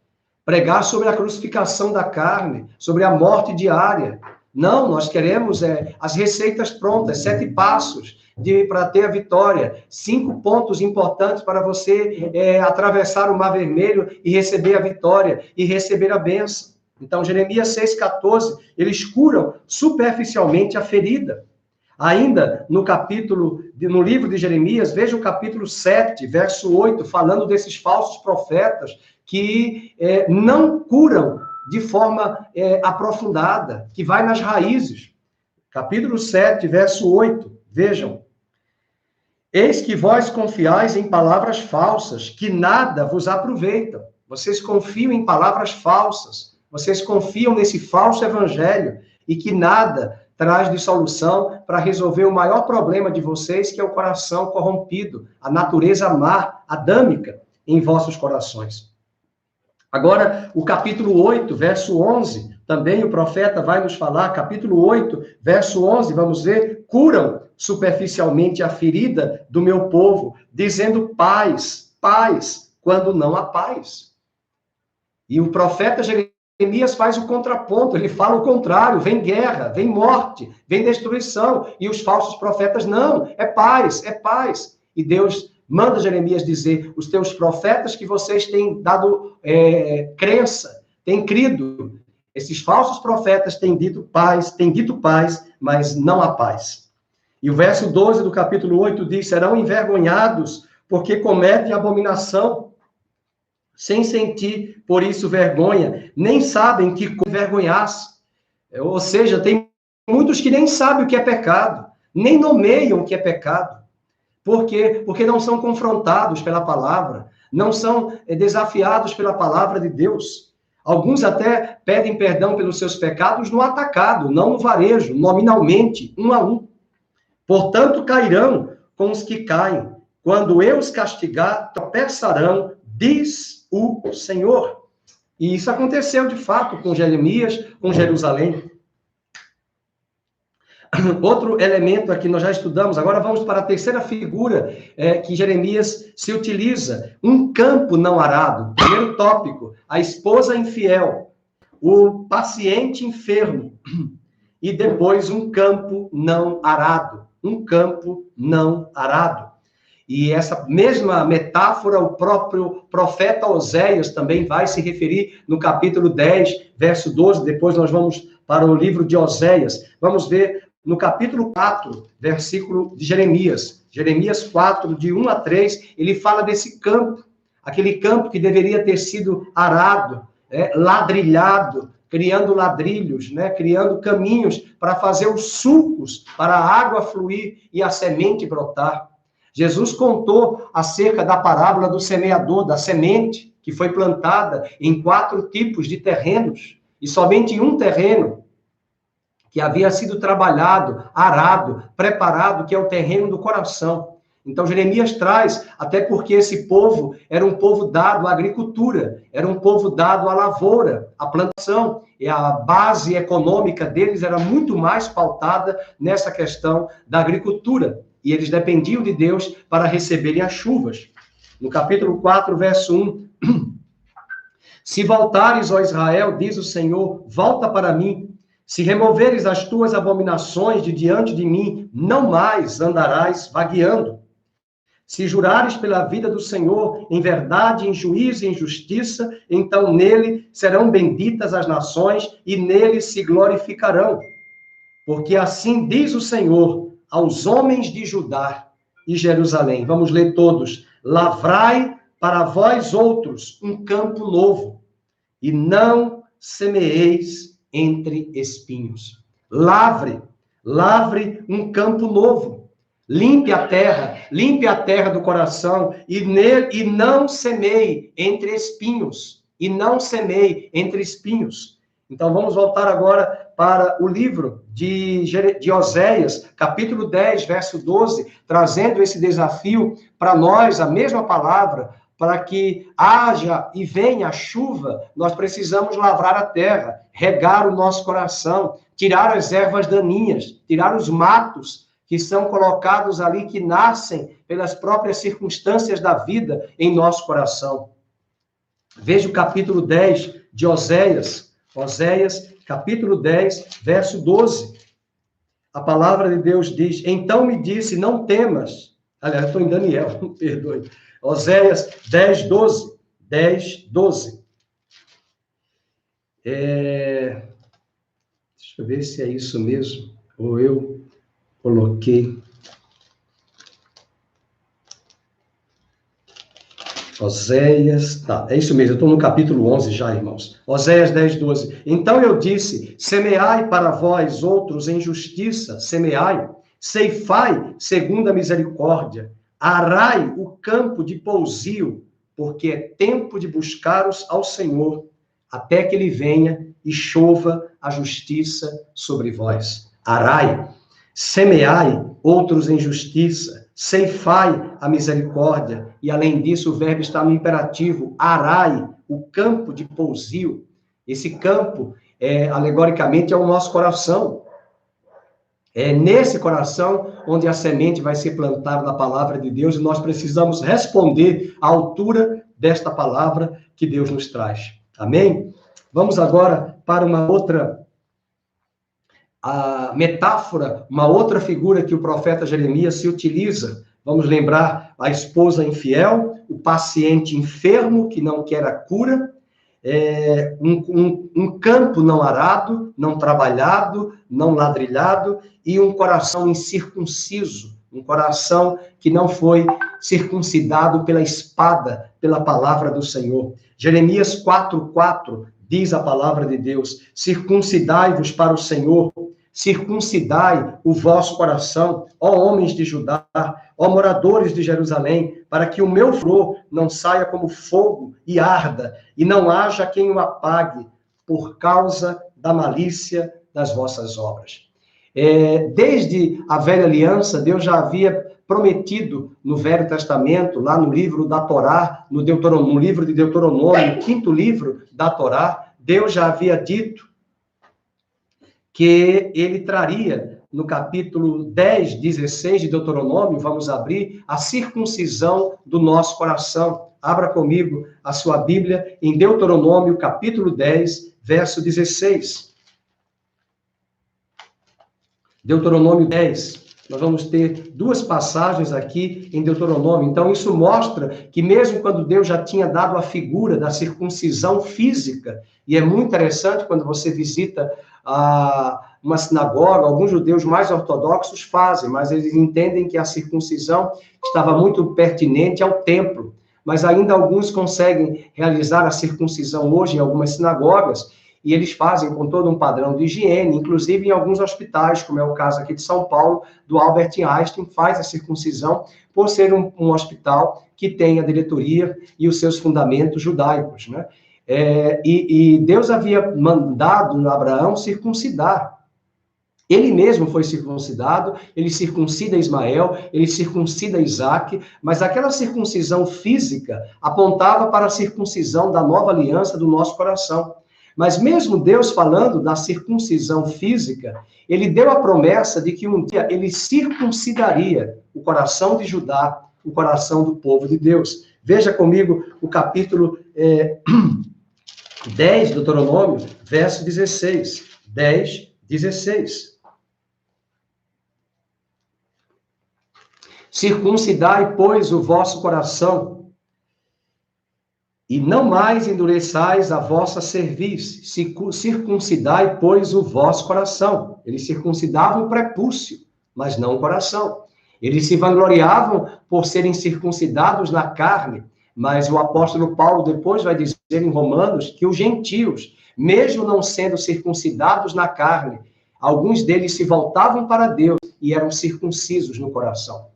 pregar sobre a crucificação da carne, sobre a morte diária. Não, nós queremos as receitas prontas, 7 passos para ter a vitória, 5 pontos importantes para você atravessar o Mar Vermelho e receber a vitória, e receber a bênção. Então, Jeremias 6,14, eles curam superficialmente a ferida. Ainda no livro de Jeremias, veja o capítulo 7, verso 8, falando desses falsos profetas que não curam de forma aprofundada, que vai nas raízes. Capítulo 7, verso 8, vejam. Eis que vós confiais em palavras falsas, que nada vos aproveitam. Vocês confiam em palavras falsas, vocês confiam nesse falso evangelho, e que nada traz de solução para resolver o maior problema de vocês, que é o coração corrompido, a natureza má, adâmica, em vossos corações. Agora, o capítulo 8, verso 11, também o profeta vai nos falar, capítulo 8, verso 11, vamos ver, curam superficialmente a ferida do meu povo, dizendo paz, paz, quando não há paz. E o profeta Jeremias faz o contraponto, ele fala o contrário, vem guerra, vem morte, vem destruição, e os falsos profetas, não, é paz, é paz. E Deus manda Jeremias dizer, os teus profetas que vocês têm dado crença, têm crido, esses falsos profetas têm dito paz, mas não há paz. E o verso 12 do capítulo 8 diz, serão envergonhados porque cometem abominação, sem sentir, por isso, vergonha, nem sabem que envergonhar-se. Ou seja, tem muitos que nem sabem o que é pecado, nem nomeiam o que é pecado. Por quê? Porque não são confrontados pela palavra, não são desafiados pela palavra de Deus. Alguns até pedem perdão pelos seus pecados no atacado, não no varejo, nominalmente, um a um. Portanto, cairão com os que caem. Quando eu os castigar, tropeçarão, diz o Senhor. E isso aconteceu, de fato, com Jeremias, com Jerusalém. Outro elemento aqui nós já estudamos, agora vamos para a terceira figura que Jeremias se utiliza. Um campo não arado. Primeiro tópico, a esposa infiel, o paciente enfermo, e depois um campo não arado. Um campo não arado. E essa mesma metáfora, o próprio profeta Oséias também vai se referir no capítulo 10, verso 12. Depois nós vamos para o livro de Oséias. Vamos ver no capítulo 4, versículo de Jeremias. Jeremias 4, de 1 a 3, ele fala desse campo. Aquele campo que deveria ter sido arado, ladrilhado, criando ladrilhos, criando caminhos para fazer os sulcos, para a água fluir e a semente brotar. Jesus contou acerca da parábola do semeador, da semente que foi plantada em 4 tipos de terrenos, e somente um terreno que havia sido trabalhado, arado, preparado, que é o terreno do coração. Então, Jeremias traz, até porque esse povo era um povo dado à agricultura, era um povo dado à lavoura, à plantação, e a base econômica deles era muito mais pautada nessa questão da agricultura. E eles dependiam de Deus para receberem as chuvas. No capítulo 4, verso 1, se voltares, ó Israel, diz o Senhor, volta para mim. Se removeres as tuas abominações de diante de mim, não mais andarás vagueando. Se jurares pela vida do Senhor, em verdade, em juízo e em justiça, então nele serão benditas as nações e nele se glorificarão. Porque assim diz o Senhor aos homens de Judá e Jerusalém. Vamos ler todos. Lavrai para vós outros um campo novo, e não semeeis entre espinhos. Lavre um campo novo. Limpe a terra do coração, e não semeie entre espinhos. E não semeie entre espinhos. Então, vamos voltar agora para o livro de Oséias, capítulo 10, verso 12, trazendo esse desafio para nós, a mesma palavra, para que haja e venha a chuva, nós precisamos lavrar a terra, regar o nosso coração, tirar as ervas daninhas, tirar os matos que são colocados ali, que nascem pelas próprias circunstâncias da vida em nosso coração. Veja o capítulo 10 de Oséias, capítulo 10, verso 12. A palavra de Deus diz, então me disse, não temas. Aliás, estou em Daniel, perdoe. Oséias 10, 12. 10, 12. Deixa eu ver se é isso mesmo, ou eu coloquei. Oséias, é isso mesmo, eu estou no capítulo 11 já, irmãos. Oséias 10, 12. Então eu disse, semeai para vós outros em justiça, semeai, ceifai segundo a misericórdia, arai o campo de pousio, porque é tempo de buscar-os ao Senhor, até que ele venha e chova a justiça sobre vós. Arai, semeai outros em justiça, ceifai a misericórdia, e além disso o verbo está no imperativo, arai, o campo de pousio. Esse campo, alegoricamente, é o nosso coração. É nesse coração onde a semente vai ser plantada na palavra de Deus, e nós precisamos responder à altura desta palavra que Deus nos traz. Amém? Vamos agora para uma outra metáfora, uma outra figura que o profeta Jeremias se utiliza. Vamos lembrar a esposa infiel, o paciente enfermo que não quer a cura, um campo não arado, não trabalhado, não ladrilhado, e um coração incircunciso, um coração que não foi circuncidado pela espada, pela palavra do Senhor. Jeremias 4:4 diz a palavra de Deus, circuncidai-vos para o Senhor, circuncidai o vosso coração, ó homens de Judá, ó moradores de Jerusalém, para que o meu furor não saia como fogo e arda, e não haja quem o apague, por causa da malícia das vossas obras. Desde a velha aliança, Deus já havia prometido no Velho Testamento, lá no livro da Torá, no livro de Deuteronômio, no 5º livro da Torá, Deus já havia dito que ele traria, no capítulo 10, 16 de Deuteronômio, vamos abrir, a circuncisão do nosso coração. Abra comigo a sua Bíblia em Deuteronômio, capítulo 10, verso 16. Deuteronômio 10. Nós vamos ter 2 passagens aqui em Deuteronômio. Então, isso mostra que mesmo quando Deus já tinha dado a figura da circuncisão física, e é muito interessante quando você visita uma sinagoga, alguns judeus mais ortodoxos fazem, mas eles entendem que a circuncisão estava muito pertinente ao templo. Mas ainda alguns conseguem realizar a circuncisão hoje em algumas sinagogas, e eles fazem com todo um padrão de higiene, inclusive em alguns hospitais, como é o caso aqui de São Paulo, do Albert Einstein, faz a circuncisão, por ser um hospital que tem a diretoria e os seus fundamentos judaicos, né? E Deus havia mandado Abraão circuncidar. Ele mesmo foi circuncidado, ele circuncida Ismael, ele circuncida Isaac, mas aquela circuncisão física apontava para a circuncisão da nova aliança do nosso coração. Mas mesmo Deus falando da circuncisão física, ele deu a promessa de que um dia ele circuncidaria o coração de Judá, o coração do povo de Deus. Veja comigo o capítulo 10 do Deuteronômio, verso 16. 10, 16. Circuncidai, pois, o vosso coração, e não mais endureçais a vossa cerviz. Circuncidai, pois, o vosso coração. Eles circuncidavam o prepúcio, mas não o coração. Eles se vangloriavam por serem circuncidados na carne, mas o apóstolo Paulo depois vai dizer em Romanos que os gentios, mesmo não sendo circuncidados na carne, alguns deles se voltavam para Deus e eram circuncisos no coração.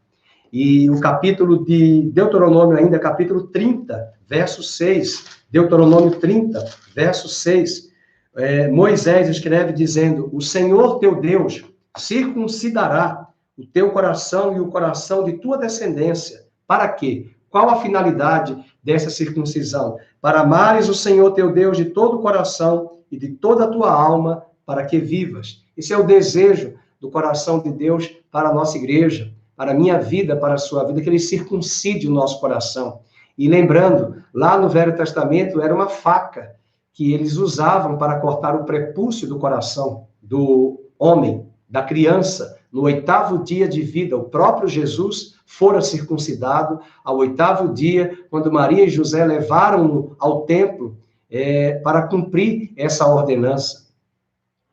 E o capítulo de Deuteronômio ainda, capítulo 30, verso 6. Deuteronômio 30, verso 6. Moisés escreve dizendo: o Senhor teu Deus circuncidará o teu coração e o coração de tua descendência. Para quê? Qual a finalidade dessa circuncisão? Para amares o Senhor teu Deus de todo o coração e de toda a tua alma, para que vivas. Esse é o desejo do coração de Deus para a nossa igreja, para a minha vida, para a sua vida, que ele circuncide o nosso coração. E lembrando, lá no Velho Testamento era uma faca que eles usavam para cortar o prepúcio do coração do homem, da criança. No 8º dia de vida, o próprio Jesus fora circuncidado ao 8º dia, quando Maria e José levaram-no ao templo para cumprir essa ordenança.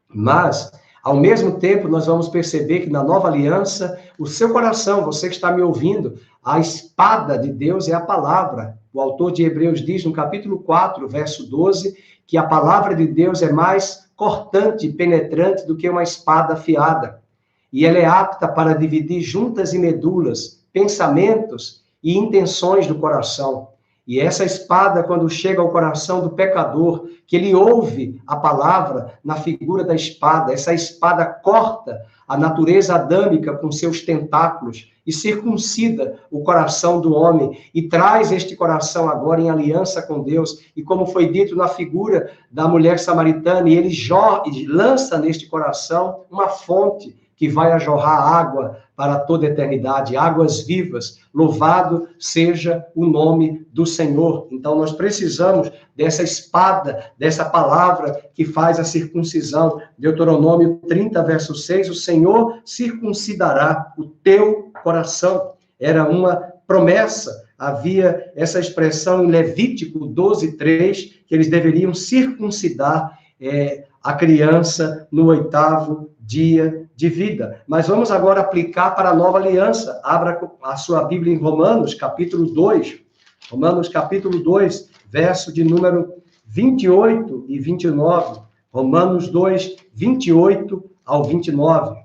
Mas, ao mesmo tempo, nós vamos perceber que na nova aliança, o seu coração, você que está me ouvindo, a espada de Deus é a palavra. O autor de Hebreus diz no capítulo 4, verso 12, que a palavra de Deus é mais cortante e penetrante do que uma espada afiada. E ela é apta para dividir juntas e medulas, pensamentos e intenções do coração. E essa espada, quando chega ao coração do pecador, que ele ouve a palavra na figura da espada, essa espada corta a natureza adâmica com seus tentáculos e circuncida o coração do homem e traz este coração agora em aliança com Deus. E como foi dito na figura da mulher samaritana, e ele lança neste coração uma fonte que vai a jorrar água para toda a eternidade, águas vivas. Louvado seja o nome do Senhor. Então, nós precisamos dessa espada, dessa palavra que faz a circuncisão. Deuteronômio 30, verso 6, o Senhor circuncidará o teu coração. Era uma promessa. Havia essa expressão em Levítico 12, 3, que eles deveriam circuncidar a criança no 8º dia de vida. Mas vamos agora aplicar para a nova aliança. Abra a sua Bíblia em Romanos, capítulo 2. Romanos, capítulo 2, verso de número 28 e 29. Romanos 2, 28 ao 29.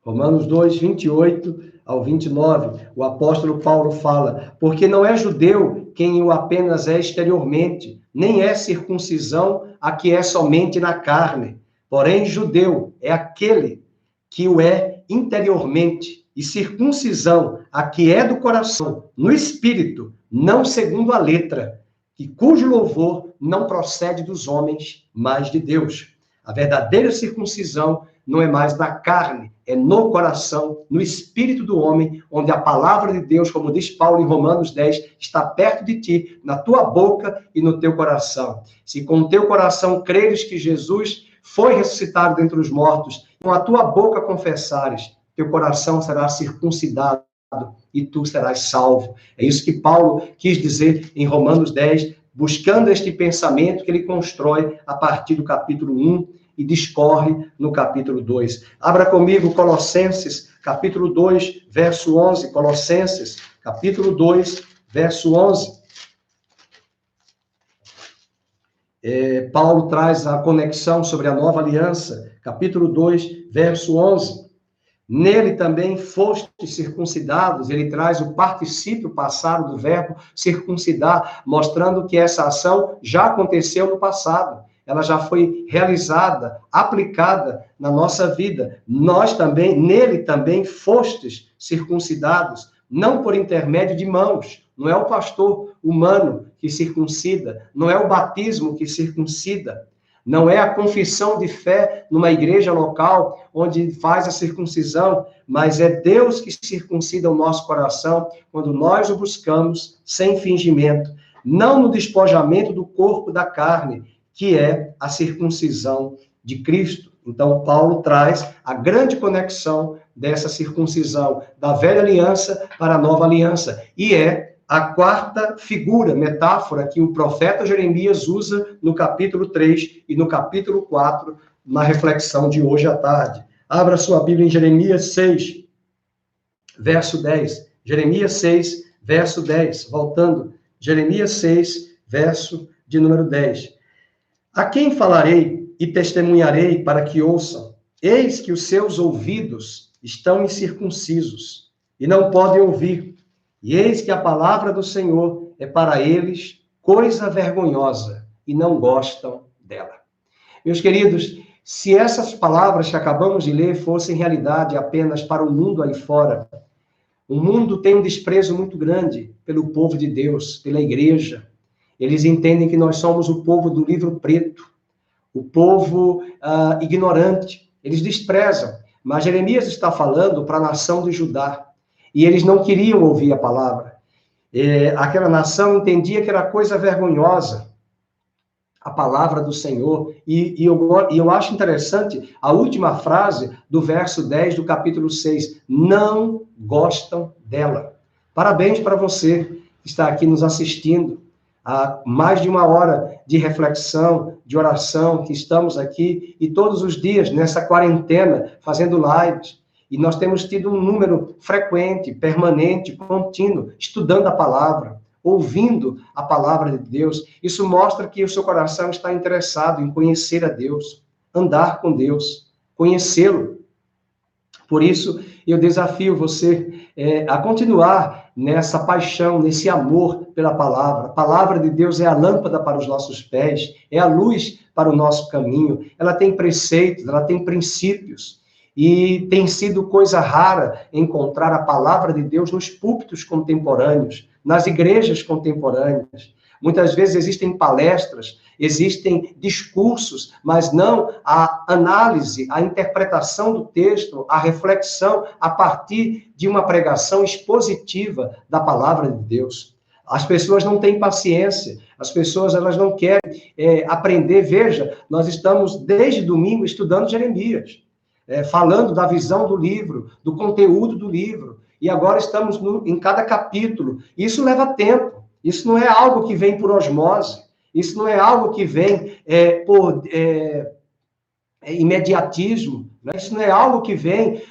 Romanos 2, 28 ao 29, o apóstolo Paulo fala, porque não é judeu quem o apenas é exteriormente, nem é circuncisão a que é somente na carne, porém judeu é aquele que o é interiormente, e circuncisão a que é do coração, no espírito, não segundo a letra, e cujo louvor não procede dos homens, mas de Deus. A verdadeira circuncisão não é mais na carne, é no coração, no espírito do homem, onde a palavra de Deus, como diz Paulo em Romanos 10, está perto de ti, na tua boca e no teu coração. Se com o teu coração creres que Jesus foi ressuscitado dentre os mortos, com a tua boca confessares, teu coração será circuncidado e tu serás salvo. É isso que Paulo quis dizer em Romanos 10, buscando este pensamento que ele constrói a partir do capítulo 1 e discorre no capítulo 2. Abra comigo Colossenses, capítulo 2, verso 11. Colossenses, capítulo 2, verso 11. Paulo traz a conexão sobre a nova aliança, capítulo 2, verso 11. Nele também fostes circuncidados, ele traz o particípio passado do verbo circuncidar, mostrando que essa ação já aconteceu no passado. Ela já foi realizada, aplicada na nossa vida. Nós também, nele também fostes circuncidados, não por intermédio de mãos. Não é o pastor humano que circuncida, não é o batismo que circuncida, não é a confissão de fé numa igreja local onde faz a circuncisão, mas é Deus que circuncida o nosso coração quando nós o buscamos sem fingimento, não no despojamento do corpo da carne, que é a circuncisão de Cristo. Então, Paulo traz a grande conexão dessa circuncisão da velha aliança para a nova aliança, e é a quarta figura, metáfora, que o profeta Jeremias usa no capítulo 3 e no capítulo 4, na reflexão de hoje à tarde. Abra sua Bíblia em Jeremias 6, verso 10. Jeremias 6, verso 10. Voltando, Jeremias 6, verso de número 10. A quem falarei e testemunharei para que ouçam? Eis que os seus ouvidos estão incircuncisos e não podem ouvir. E eis que a palavra do Senhor é para eles coisa vergonhosa e não gostam dela. Meus queridos, se essas palavras que acabamos de ler fossem realidade apenas para o mundo aí fora, o mundo tem um desprezo muito grande pelo povo de Deus, pela igreja. Eles entendem que nós somos o povo do livro preto, o povo ignorante. Eles desprezam. Mas Jeremias está falando para a nação de Judá. E eles não queriam ouvir a palavra. Aquela nação entendia que era coisa vergonhosa a palavra do Senhor. E eu acho interessante a última frase do verso 10 do capítulo 6. Não gostam dela. Parabéns para você que está aqui nos assistindo. Há mais de uma hora de reflexão, de oração, que estamos aqui, e todos os dias, nessa quarentena, fazendo lives. E nós temos tido um número frequente, permanente, contínuo, estudando a palavra, ouvindo a palavra de Deus. Isso mostra que o seu coração está interessado em conhecer a Deus, andar com Deus, conhecê-lo. Por isso, eu desafio você a continuar nessa paixão, nesse amor pela palavra. A palavra de Deus é a lâmpada para os nossos pés, é a luz para o nosso caminho. Ela tem preceitos, ela tem princípios. E tem sido coisa rara encontrar a palavra de Deus nos púlpitos contemporâneos, nas igrejas contemporâneas. Muitas vezes existem palestras, existem discursos, mas não a análise, a interpretação do texto, a reflexão a partir de uma pregação expositiva da palavra de Deus. As pessoas não têm paciência, as pessoas elas não querem aprender. Veja, nós estamos desde domingo estudando Jeremias, falando da visão do livro, do conteúdo do livro, e agora estamos em cada capítulo. Isso leva tempo, isso não é algo que vem por osmose, isso não é algo que vem por imediatismo, né? Isso não é algo que vem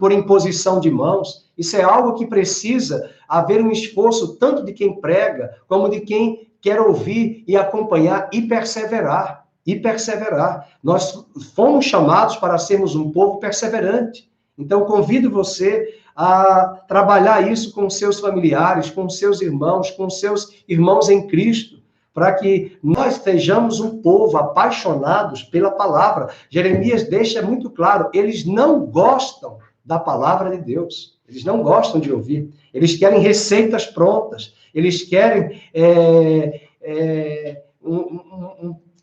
por imposição de mãos, Isso é algo que precisa haver um esforço tanto de quem prega, como de quem quer ouvir e acompanhar e perseverar. E perseverar. Nós fomos chamados para sermos um povo perseverante. Então, convido você a trabalhar isso com seus familiares, com seus irmãos em Cristo, para que nós sejamos um povo apaixonados pela palavra. Jeremias deixa muito claro, eles não gostam da palavra de Deus. Eles não gostam de ouvir. Eles querem receitas prontas. Eles querem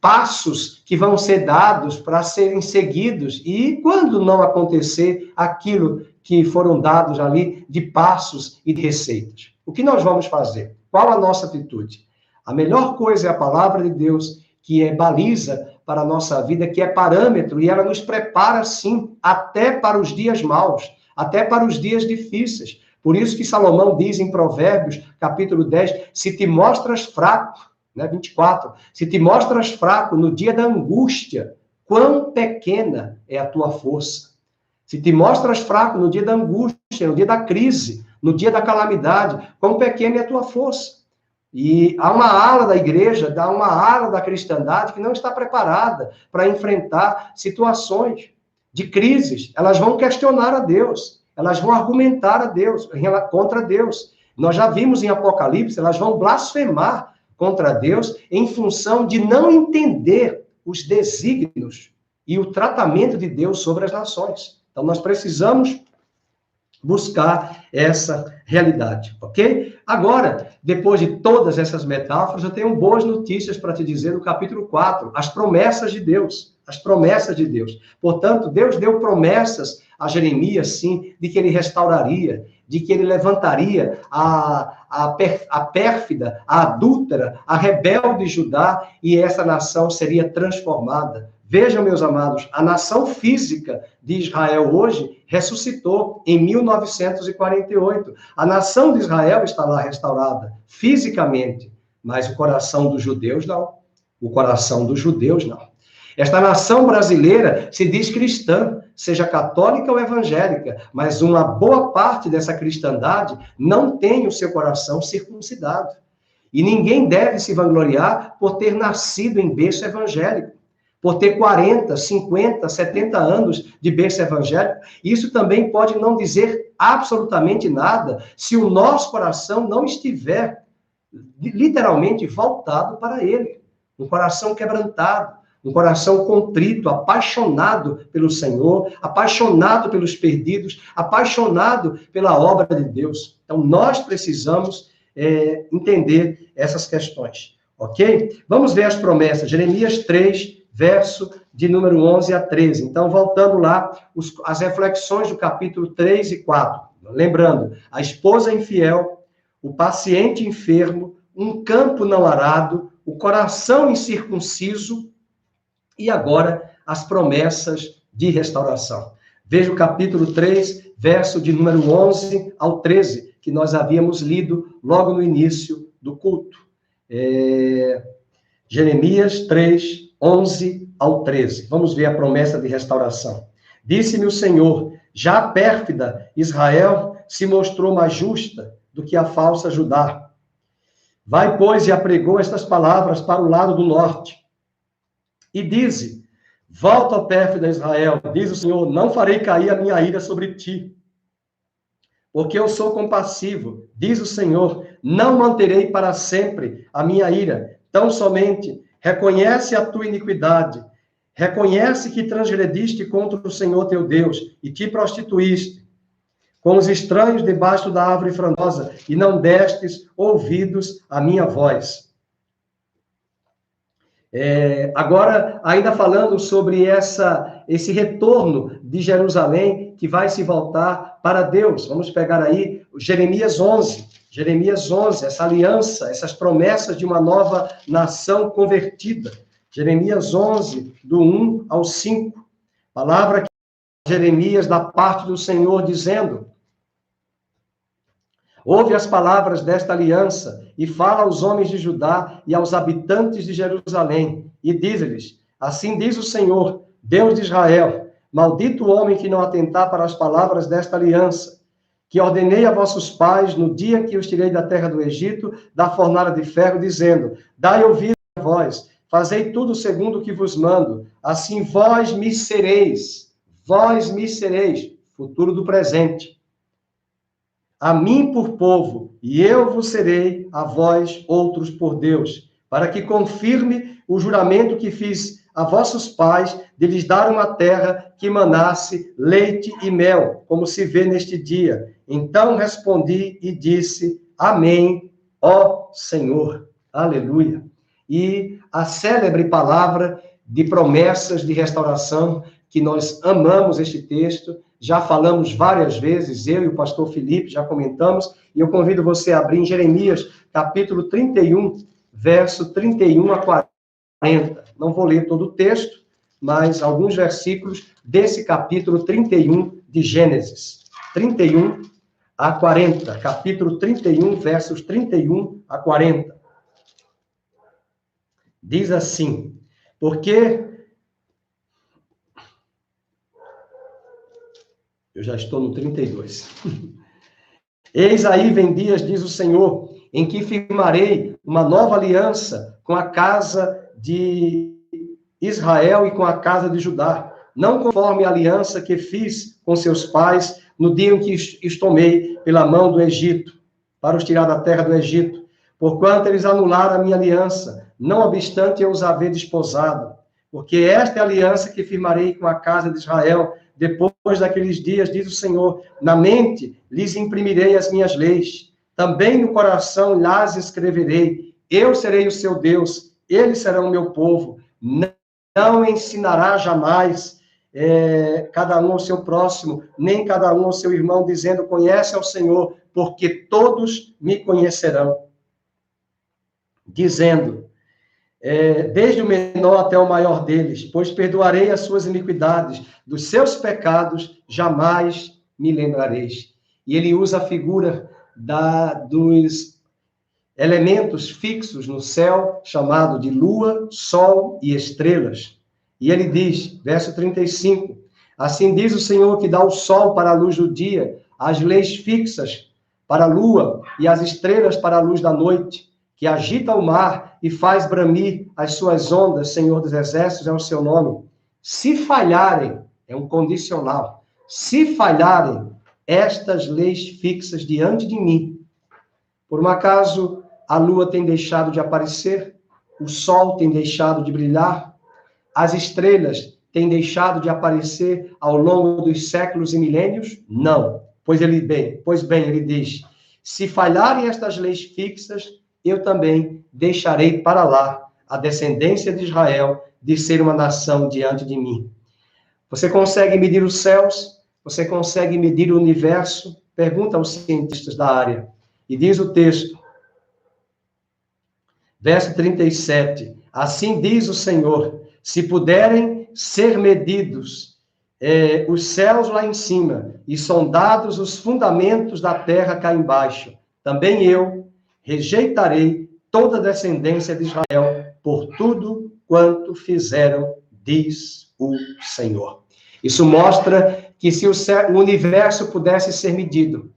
passos que vão ser dados para serem seguidos. E quando não acontecer aquilo que foram dados ali de passos e de receitas, o que nós vamos fazer? Qual a nossa atitude? A melhor coisa é a palavra de Deus, que é baliza para a nossa vida, que é parâmetro, e ela nos prepara, sim, até para os dias maus, até para os dias difíceis. Por isso que Salomão diz em Provérbios, capítulo 10, se te mostras fraco, 24, se te mostras fraco no dia da angústia, quão pequena é a tua força. Se te mostras fraco no dia da angústia, no dia da crise, no dia da calamidade, quão pequena é a tua força. E há uma ala da igreja, há uma ala da cristandade que não está preparada para enfrentar situações de crises. Elas vão questionar a Deus, elas vão argumentar a Deus, contra Deus. Nós já vimos em Apocalipse, elas vão blasfemar contra Deus em função de não entender os desígnios e o tratamento de Deus sobre as nações. Então, nós precisamos buscar essa realidade, ok? Agora, depois de todas essas metáforas, eu tenho boas notícias para te dizer no capítulo 4, as promessas de Deus, as promessas de Deus. Portanto, Deus deu promessas a Jeremias, sim, de que ele restauraria, de que ele levantaria a pérfida, a adúltera, a rebelde Judá, e essa nação seria transformada. Vejam, meus amados, a nação física de Israel hoje ressuscitou em 1948. A nação de Israel está lá restaurada, fisicamente, mas o coração dos judeus não. O coração dos judeus não. Esta nação brasileira se diz cristã, seja católica ou evangélica, mas uma boa parte dessa cristandade não tem o seu coração circuncidado. E ninguém deve se vangloriar por ter nascido em berço evangélico, por ter 40, 50, 70 anos de berço evangélico. Isso também pode não dizer absolutamente nada se o nosso coração não estiver literalmente voltado para ele. Um coração quebrantado, um coração contrito, apaixonado pelo Senhor, apaixonado pelos perdidos, apaixonado pela obra de Deus. Então, nós precisamos entender essas questões, ok? Vamos ver as promessas. Jeremias 3, verso de número 11 a 13. Então, voltando lá, as reflexões do capítulo 3 e 4. Lembrando, a esposa infiel, o paciente enfermo, um campo não arado, o coração incircunciso, e agora as promessas de restauração. Veja o capítulo 3, verso de número 11 ao 13, que nós havíamos lido logo no início do culto. Jeremias 3, 11 ao 13. Vamos ver a promessa de restauração. Disse-me o Senhor, já a pérfida Israel se mostrou mais justa do que a falsa Judá. Vai, pois, e apregou estas palavras para o lado do norte. E dize, volta ao pérfida Israel, diz o Senhor, não farei cair a minha ira sobre ti, porque eu sou compassivo, diz o Senhor, não manterei para sempre a minha ira, tão somente reconhece a tua iniquidade, reconhece que transgrediste contra o Senhor teu Deus e te prostituíste com os estranhos debaixo da árvore frondosa e não destes ouvidos à minha voz. Agora, ainda falando sobre esse retorno de Jerusalém, que vai se voltar para Deus. Vamos pegar aí Jeremias 11. Jeremias 11, essa aliança, essas promessas de uma nova nação convertida. Jeremias 11, do 1 ao 5. Palavra que Jeremias da parte do Senhor dizendo: ouve as palavras desta aliança e fala aos homens de Judá e aos habitantes de Jerusalém e diz-lhes, assim diz o Senhor, Deus de Israel, maldito o homem que não atentar para as palavras desta aliança, que ordenei a vossos pais no dia em que os tirei da terra do Egito, da fornalha de ferro, dizendo: dai ouvido a vós, fazei tudo segundo o que vos mando, assim vós me sereis, futuro do presente, a mim por povo, e eu vos serei a vós outros por Deus, para que confirme o juramento que fiz a vossos pais, de lhes dar uma terra que manasse leite e mel, como se vê neste dia. Então respondi e disse: Amém, ó Senhor. Aleluia. E a célebre palavra de promessas de restauração, que nós amamos este texto, já falamos várias vezes, eu e o pastor Felipe já comentamos, e eu convido você a abrir em Jeremias, capítulo 31, verso 31 a 40. Não vou ler todo o texto, mas alguns versículos desse capítulo 31 de Gênesis. 31 a 40. Capítulo 31, versos 31 a 40. Diz assim: porque eu já estou no 32. Eis aí vem dias, diz o Senhor, em que firmarei uma nova aliança com a casa de Israel e com a casa de Judá, não conforme a aliança que fiz com seus pais no dia em que os tomei pela mão do Egito, para os tirar da terra do Egito, porquanto eles anularam a minha aliança, não obstante eu os haver desposado. Porque esta é a aliança que firmarei com a casa de Israel, depois daqueles dias, diz o Senhor, na mente lhes imprimirei as minhas leis, também no coração lhes escreverei, eu serei o seu Deus, eles serão o meu povo, não ensinará jamais cada um ao seu próximo, nem cada um ao seu irmão, dizendo, conhece ao Senhor, porque todos me conhecerão. Dizendo, desde o menor até o maior deles, pois perdoarei as suas iniquidades, dos seus pecados jamais me lembrareis. E ele usa a figura dos elementos fixos no céu, chamado de lua, sol e estrelas. E ele diz, verso 35, assim diz o Senhor que dá o sol para a luz do dia, as leis fixas para a lua e as estrelas para a luz da noite, que agita o mar e faz bramir as suas ondas, Senhor dos Exércitos é o seu nome. Se falharem, é um condicional, se falharem estas leis fixas diante de mim, por um acaso a lua tem deixado de aparecer, o sol tem deixado de brilhar, as estrelas têm deixado de aparecer ao longo dos séculos e milênios? Não. Pois bem, ele diz, se falharem estas leis fixas, eu também deixarei para lá a descendência de Israel de ser uma nação diante de mim. Você consegue medir os céus? Você consegue medir o universo? Pergunta aos cientistas da área. E diz o texto, verso 37, assim diz o Senhor, se puderem ser medidos os céus lá em cima e sondados os fundamentos da terra cá embaixo, também eu rejeitarei toda a descendência de Israel por tudo quanto fizeram, diz o Senhor. Isso mostra que se o universo pudesse ser medido,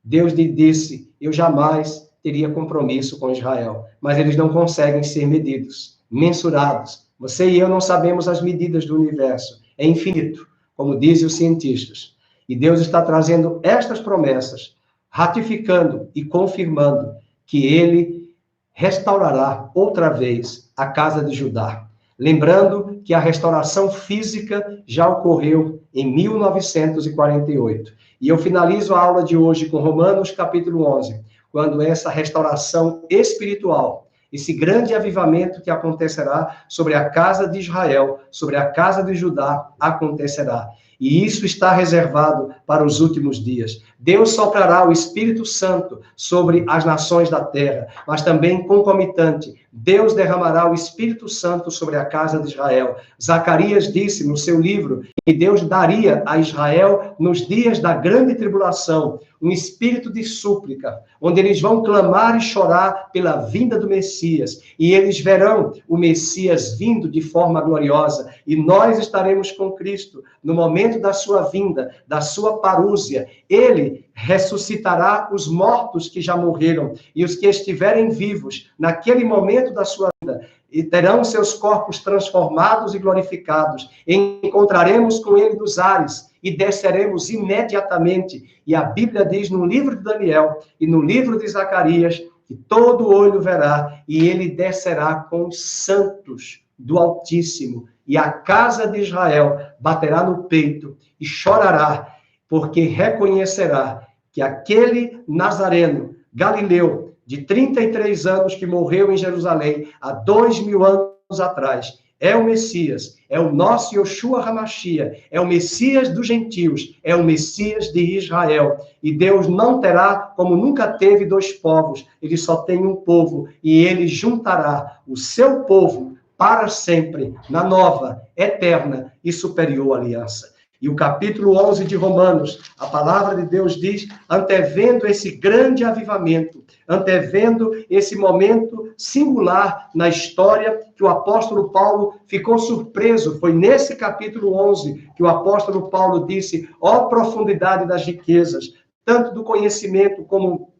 Deus lhe disse, eu jamais teria compromisso com Israel, mas eles não conseguem ser medidos, mensurados. Você e eu não sabemos as medidas do universo, é infinito, como dizem os cientistas. E Deus está trazendo estas promessas, ratificando e confirmando que ele restaurará outra vez a casa de Judá. Lembrando que a restauração física já ocorreu em 1948. E eu finalizo a aula de hoje com Romanos capítulo 11, quando essa restauração espiritual, esse grande avivamento que acontecerá sobre a casa de Israel, sobre a casa de Judá, acontecerá. E isso está reservado para os últimos dias. Deus soprará o Espírito Santo sobre as nações da terra, mas também concomitante, Deus derramará o Espírito Santo sobre a casa de Israel. Zacarias disse no seu livro que Deus daria a Israel, nos dias da grande tribulação, um espírito de súplica, onde eles vão clamar e chorar pela vinda do Messias, e eles verão o Messias vindo de forma gloriosa, e nós estaremos com Cristo no momento da sua vinda, da sua parúzia. Ele ele ressuscitará os mortos que já morreram e os que estiverem vivos naquele momento da sua vida, e terão seus corpos transformados e glorificados. Encontraremos com ele nos ares e desceremos imediatamente. E a Bíblia diz no livro de Daniel e no livro de Zacarias que todo olho verá, e ele descerá com os santos do Altíssimo, e a casa de Israel baterá no peito e chorará, porque reconhecerá que aquele Nazareno, Galileu, de 33 anos, que morreu em Jerusalém há 2000 anos atrás, é o Messias, é o nosso Yoshua HaMashiach, é o Messias dos gentios, é o Messias de Israel. E Deus não terá, como nunca teve, dois povos, ele só tem um povo, e ele juntará o seu povo para sempre, na nova, eterna e superior aliança. E o capítulo 11 de Romanos, a palavra de Deus diz, antevendo esse grande avivamento, antevendo esse momento singular na história, que o apóstolo Paulo ficou surpreso. Foi nesse capítulo 11 que o apóstolo Paulo disse: ó profundidade das riquezas, tanto do conhecimento como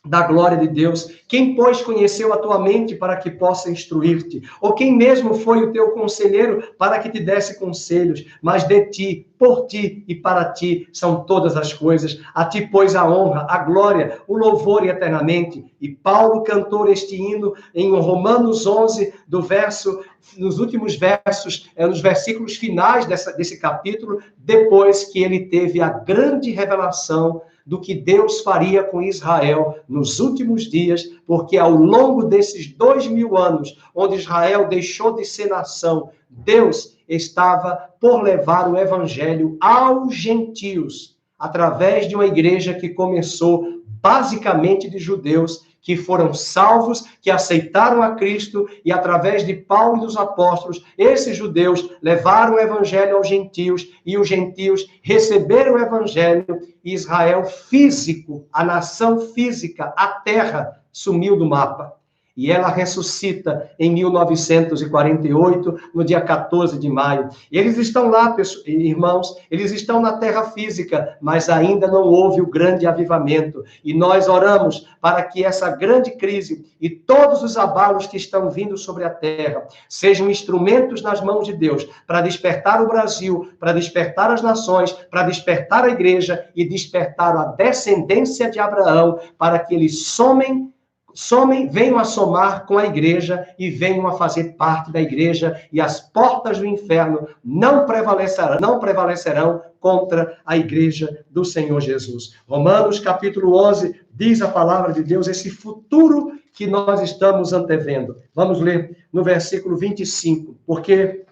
da glória de Deus. Quem, pois, conheceu a tua mente para que possa instruir-te? Ou quem mesmo foi o teu conselheiro para que te desse conselhos? Mas de ti, por ti e para ti são todas as coisas. A ti, pois, a honra, a glória, o louvor eternamente. E Paulo cantou este hino em Romanos 11, nos últimos versos, nos versículos finais desse capítulo, depois que ele teve a grande revelação do que Deus faria com Israel nos últimos dias, porque ao longo desses 2000 anos, onde Israel deixou de ser nação, Deus estava por levar o evangelho aos gentios, através de uma igreja que começou basicamente de judeus, que foram salvos, que aceitaram a Cristo, e através de Paulo e dos apóstolos, esses judeus levaram o evangelho aos gentios, e os gentios receberam o evangelho, e Israel físico, a nação física, a terra, sumiu do mapa. E ela ressuscita em 1948, no dia 14 de maio. Eles estão lá, irmãos, eles estão na terra física, mas ainda não houve o grande avivamento. E nós oramos para que essa grande crise e todos os abalos que estão vindo sobre a terra sejam instrumentos nas mãos de Deus para despertar o Brasil, para despertar as nações, para despertar a igreja e despertar a descendência de Abraão, para que eles venham a somar com a igreja e venham a fazer parte da igreja, e as portas do inferno não prevalecerão contra a igreja do Senhor Jesus. Romanos capítulo 11 diz a palavra de Deus, esse futuro que nós estamos antevendo. Vamos ler no versículo 25, porque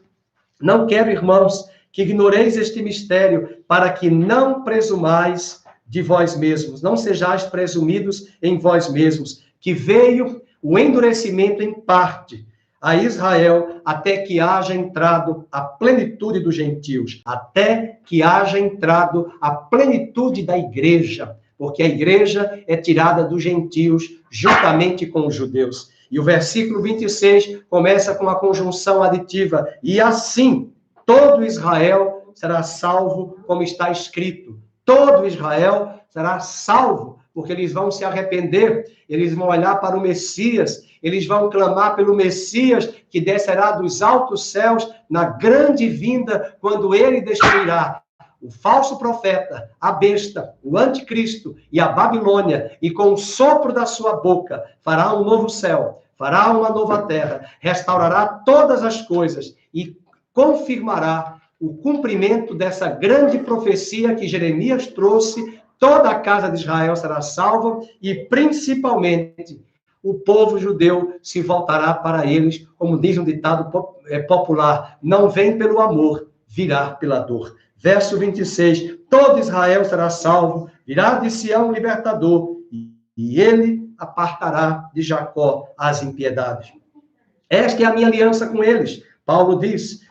não quero, irmãos, que ignoreis este mistério, para que não presumais de vós mesmos, não sejais presumidos em vós mesmos, que veio o endurecimento em parte a Israel, até que haja entrado a plenitude dos gentios, até que haja entrado a plenitude da igreja, porque a igreja é tirada dos gentios juntamente com os judeus. E o versículo 26 começa com a conjunção aditiva, e assim todo Israel será salvo, como está escrito. Todo Israel será salvo, porque eles vão se arrepender, eles vão olhar para o Messias, eles vão clamar pelo Messias que descerá dos altos céus na grande vinda, quando ele destruirá o falso profeta, a besta, o anticristo e a Babilônia, e com o sopro da sua boca fará um novo céu, fará uma nova terra, restaurará todas as coisas e confirmará o cumprimento dessa grande profecia que Jeremias trouxe. Toda a casa de Israel será salva e, principalmente, o povo judeu se voltará para eles, como diz um ditado popular, não vem pelo amor, virá pela dor. Verso 26, todo Israel será salvo, virá de Sião o libertador, e ele apartará de Jacó as impiedades. Esta é a minha aliança com eles. Paulo diz,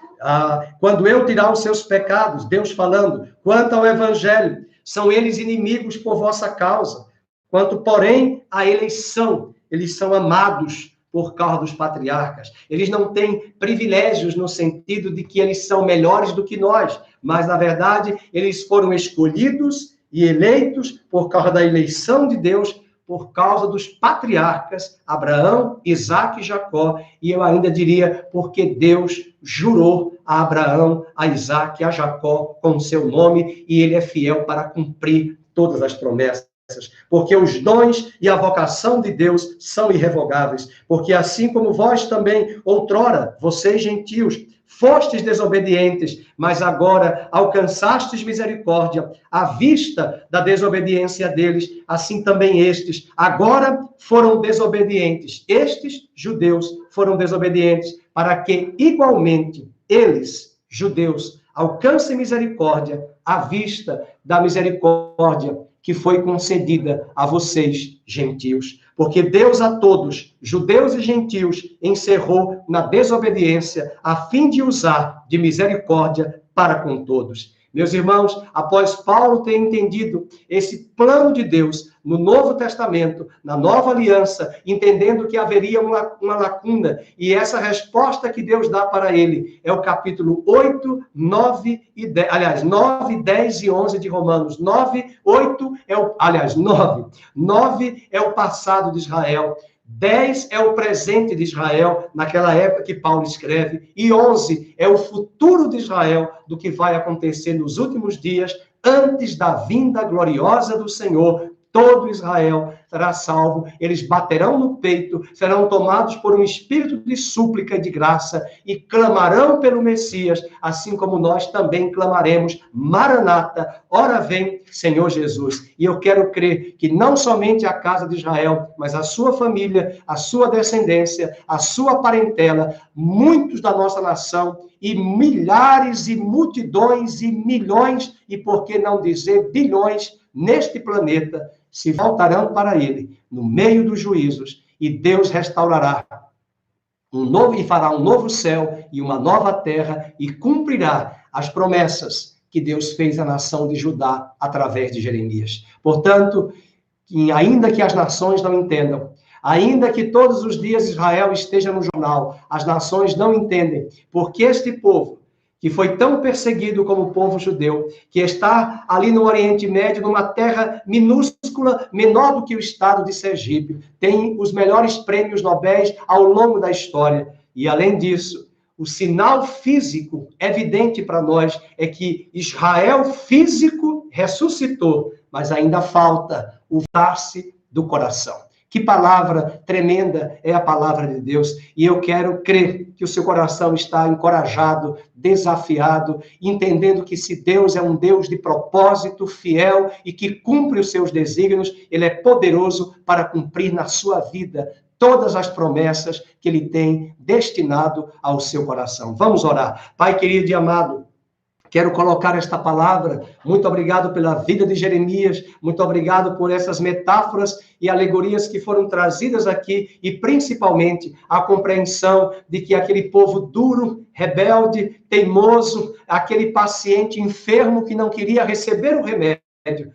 quando eu tirar os seus pecados, Deus falando, quanto ao evangelho, são eles inimigos por vossa causa. Quanto, porém, à eleição, eles são amados por causa dos patriarcas. Eles não têm privilégios no sentido de que eles são melhores do que nós, mas, na verdade, eles foram escolhidos e eleitos por causa da eleição de Deus, por causa dos patriarcas, Abraão, Isaque e Jacó, e eu ainda diria, porque Deus jurou a Abraão, a Isaque, a Jacó com o seu nome, e ele é fiel para cumprir todas as promessas. Porque os dons e a vocação de Deus são irrevogáveis. Porque assim como vós também, outrora, vocês gentios, fostes desobedientes, mas agora alcançastes misericórdia à vista da desobediência deles, assim também estes agora foram desobedientes. Estes, judeus, foram desobedientes, para que igualmente eles, judeus, alcancem misericórdia à vista da misericórdia que foi concedida a vocês, gentios. Porque Deus a todos, judeus e gentios, encerrou na desobediência, a fim de usar de misericórdia para com todos. Meus irmãos, após Paulo ter entendido esse plano de Deus no Novo Testamento, na Nova Aliança, entendendo que haveria uma lacuna, e essa resposta que Deus dá para ele é o capítulo 8, 9 e 10, aliás, 9, 10 e 11 de Romanos. 9 é o passado de Israel. 10 é o presente de Israel, naquela época que Paulo escreve, e 11 é o futuro de Israel, do que vai acontecer nos últimos dias, antes da vinda gloriosa do Senhor. Todo Israel será salvo, eles baterão no peito, serão tomados por um espírito de súplica e de graça, e clamarão pelo Messias, assim como nós também clamaremos, Maranata, ora vem, Senhor Jesus. E eu quero crer que não somente a casa de Israel, mas a sua família, a sua descendência, a sua parentela, muitos da nossa nação, e milhares e multidões e milhões, e por que não dizer bilhões, neste planeta, se voltarão para ele, no meio dos juízos, e Deus restaurará e fará um novo céu e uma nova terra, e cumprirá as promessas que Deus fez à nação de Judá através de Jeremias. Portanto, ainda que as nações não entendam, ainda que todos os dias Israel esteja no jornal, as nações não entendem, porque este povo, que foi tão perseguido como o povo judeu, que está ali no Oriente Médio, numa terra minúscula, menor do que o estado de Sergipe, tem os melhores prêmios Nobel ao longo da história. E, além disso, o sinal físico evidente para nós é que Israel físico ressuscitou, mas ainda falta o dar-se do coração. Que palavra tremenda é a palavra de Deus. E eu quero crer que o seu coração está encorajado, desafiado, entendendo que se Deus é um Deus de propósito, fiel e que cumpre os seus desígnios, ele é poderoso para cumprir na sua vida todas as promessas que ele tem destinado ao seu coração. Vamos orar. Pai querido e amado, quero colocar esta palavra. Muito obrigado pela vida de Jeremias. Muito obrigado por essas metáforas e alegorias que foram trazidas aqui, e principalmente a compreensão de que aquele povo duro, rebelde, teimoso, aquele paciente enfermo que não queria receber o remédio,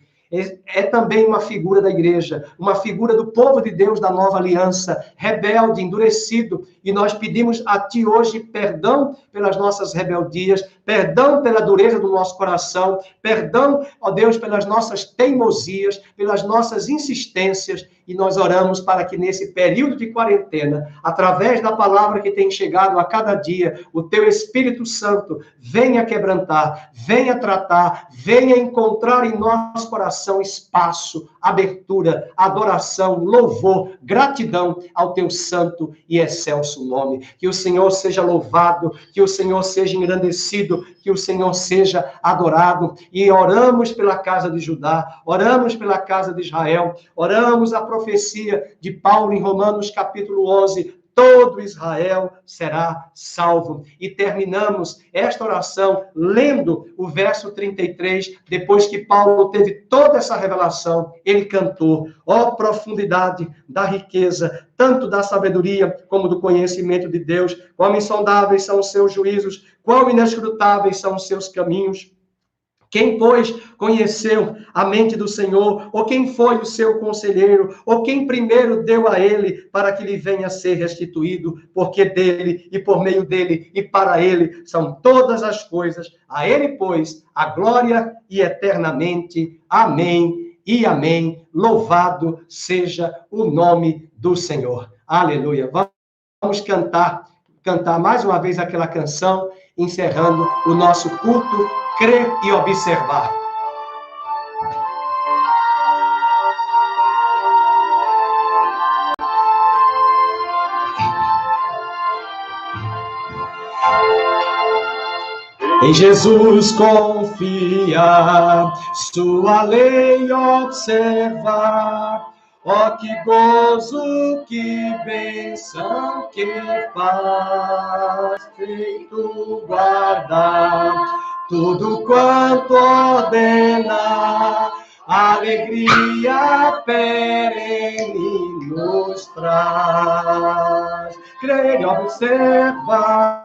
é também uma figura da igreja, uma figura do povo de Deus da nova aliança, rebelde, endurecido, e nós pedimos a Ti hoje perdão pelas nossas rebeldias, perdão pela dureza do nosso coração, perdão, ó Deus, pelas nossas teimosias, pelas nossas insistências, e nós oramos para que nesse período de quarentena, através da palavra que tem chegado a cada dia, o Teu Espírito Santo venha quebrantar, venha tratar, venha encontrar em nosso coração espaço, abertura, adoração, louvor, gratidão ao Teu santo e excelso nome. Que o Senhor seja louvado, que o Senhor seja engrandecido, que o Senhor seja adorado. E oramos pela casa de Judá, oramos pela casa de Israel, oramos a profecia de Paulo em Romanos capítulo 11, todo Israel será salvo. E terminamos esta oração lendo o verso 33, depois que Paulo teve toda essa revelação, ele cantou: ó profundidade da riqueza, tanto da sabedoria como do conhecimento de Deus, quão insondáveis são os seus juízos, quão inescrutáveis são os seus caminhos. Quem, pois, conheceu a mente do Senhor, ou quem foi o seu conselheiro, ou quem primeiro deu a ele para que lhe venha a ser restituído, porque dele e por meio dele e para ele são todas as coisas. A ele, pois, a glória e eternamente. Amém e amém. Louvado seja o nome do Senhor. Aleluia. Vamos cantar mais uma vez aquela canção, encerrando o nosso culto, crer e observar. Em Jesus confiar, sua lei observar. Ó, que gozo, que bênção, que paz, feito guardar tudo quanto ordena, alegria perene nos traz. Crer e observar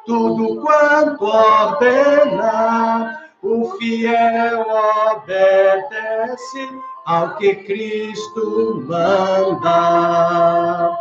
tudo quanto ordena, o fiel obedece ao que Cristo manda.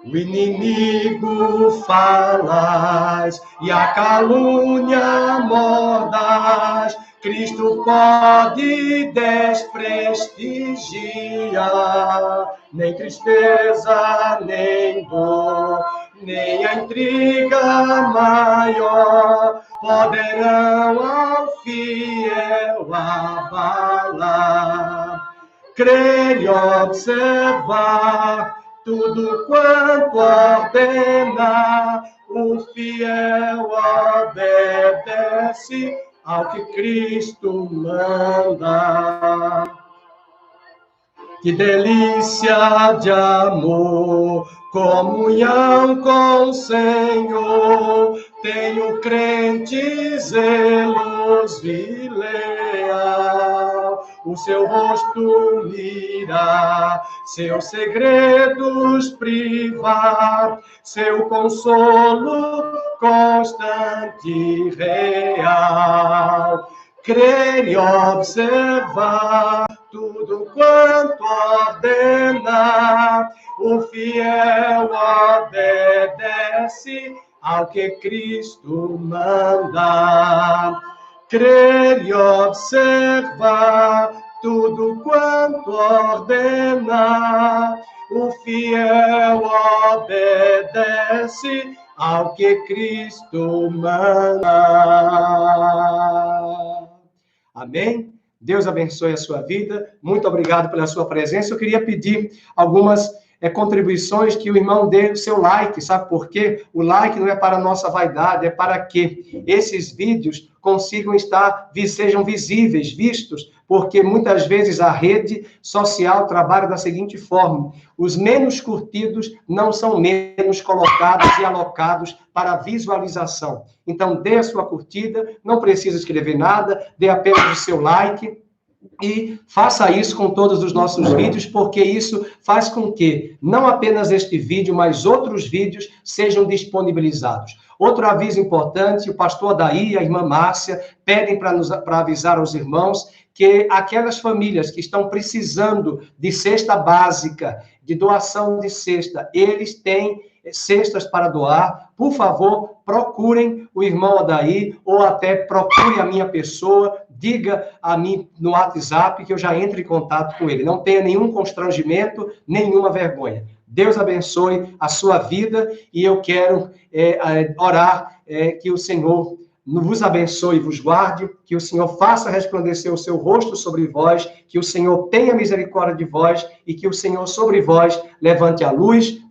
O inimigo falaz e a calúnia mordaz, Cristo pode desprestigiar. Nem tristeza, nem dor, nem a intriga maior poderão ao fiel abalar. Crer e observar tudo quanto ordena, o fiel obedece ao que Cristo manda. Que delícia de amor, comunhão com o Senhor, tenho crente zeloso e leal, o seu rosto mirar, seus segredos privar, seu consolo constante e real. Crer e observar tudo quanto ordena, o fiel obedece ao que Cristo manda. Crer e observar tudo quanto ordena, o fiel obedece ao que Cristo manda. Amém? Deus abençoe a sua vida. Muito obrigado pela sua presença. Eu queria pedir algumas contribuições, que o irmão dê o seu like, sabe por quê? O like não é para a nossa vaidade, é para que esses vídeos sejam visíveis, vistos, porque muitas vezes a rede social trabalha da seguinte forma: os menos curtidos não são menos colocados e alocados para visualização. Então, dê a sua curtida, não precisa escrever nada, dê apenas o seu like, e faça isso com todos os nossos vídeos, porque isso faz com que não apenas este vídeo, mas outros vídeos sejam disponibilizados. Outro aviso importante: o pastor Adair e a irmã Márcia pedem para avisar aos irmãos que aquelas famílias que estão precisando de cesta básica, de doação de cesta, eles têm cestas para doar. Por favor, procurem o irmão Adair, ou até procure a minha pessoa, diga a mim no WhatsApp que eu já entro em contato com ele. Não tenha nenhum constrangimento, nenhuma vergonha. Deus abençoe a sua vida, e eu quero orar que o Senhor vos abençoe e vos guarde, que o Senhor faça resplandecer o seu rosto sobre vós, que o Senhor tenha misericórdia de vós, e que o Senhor sobre vós levante a luz do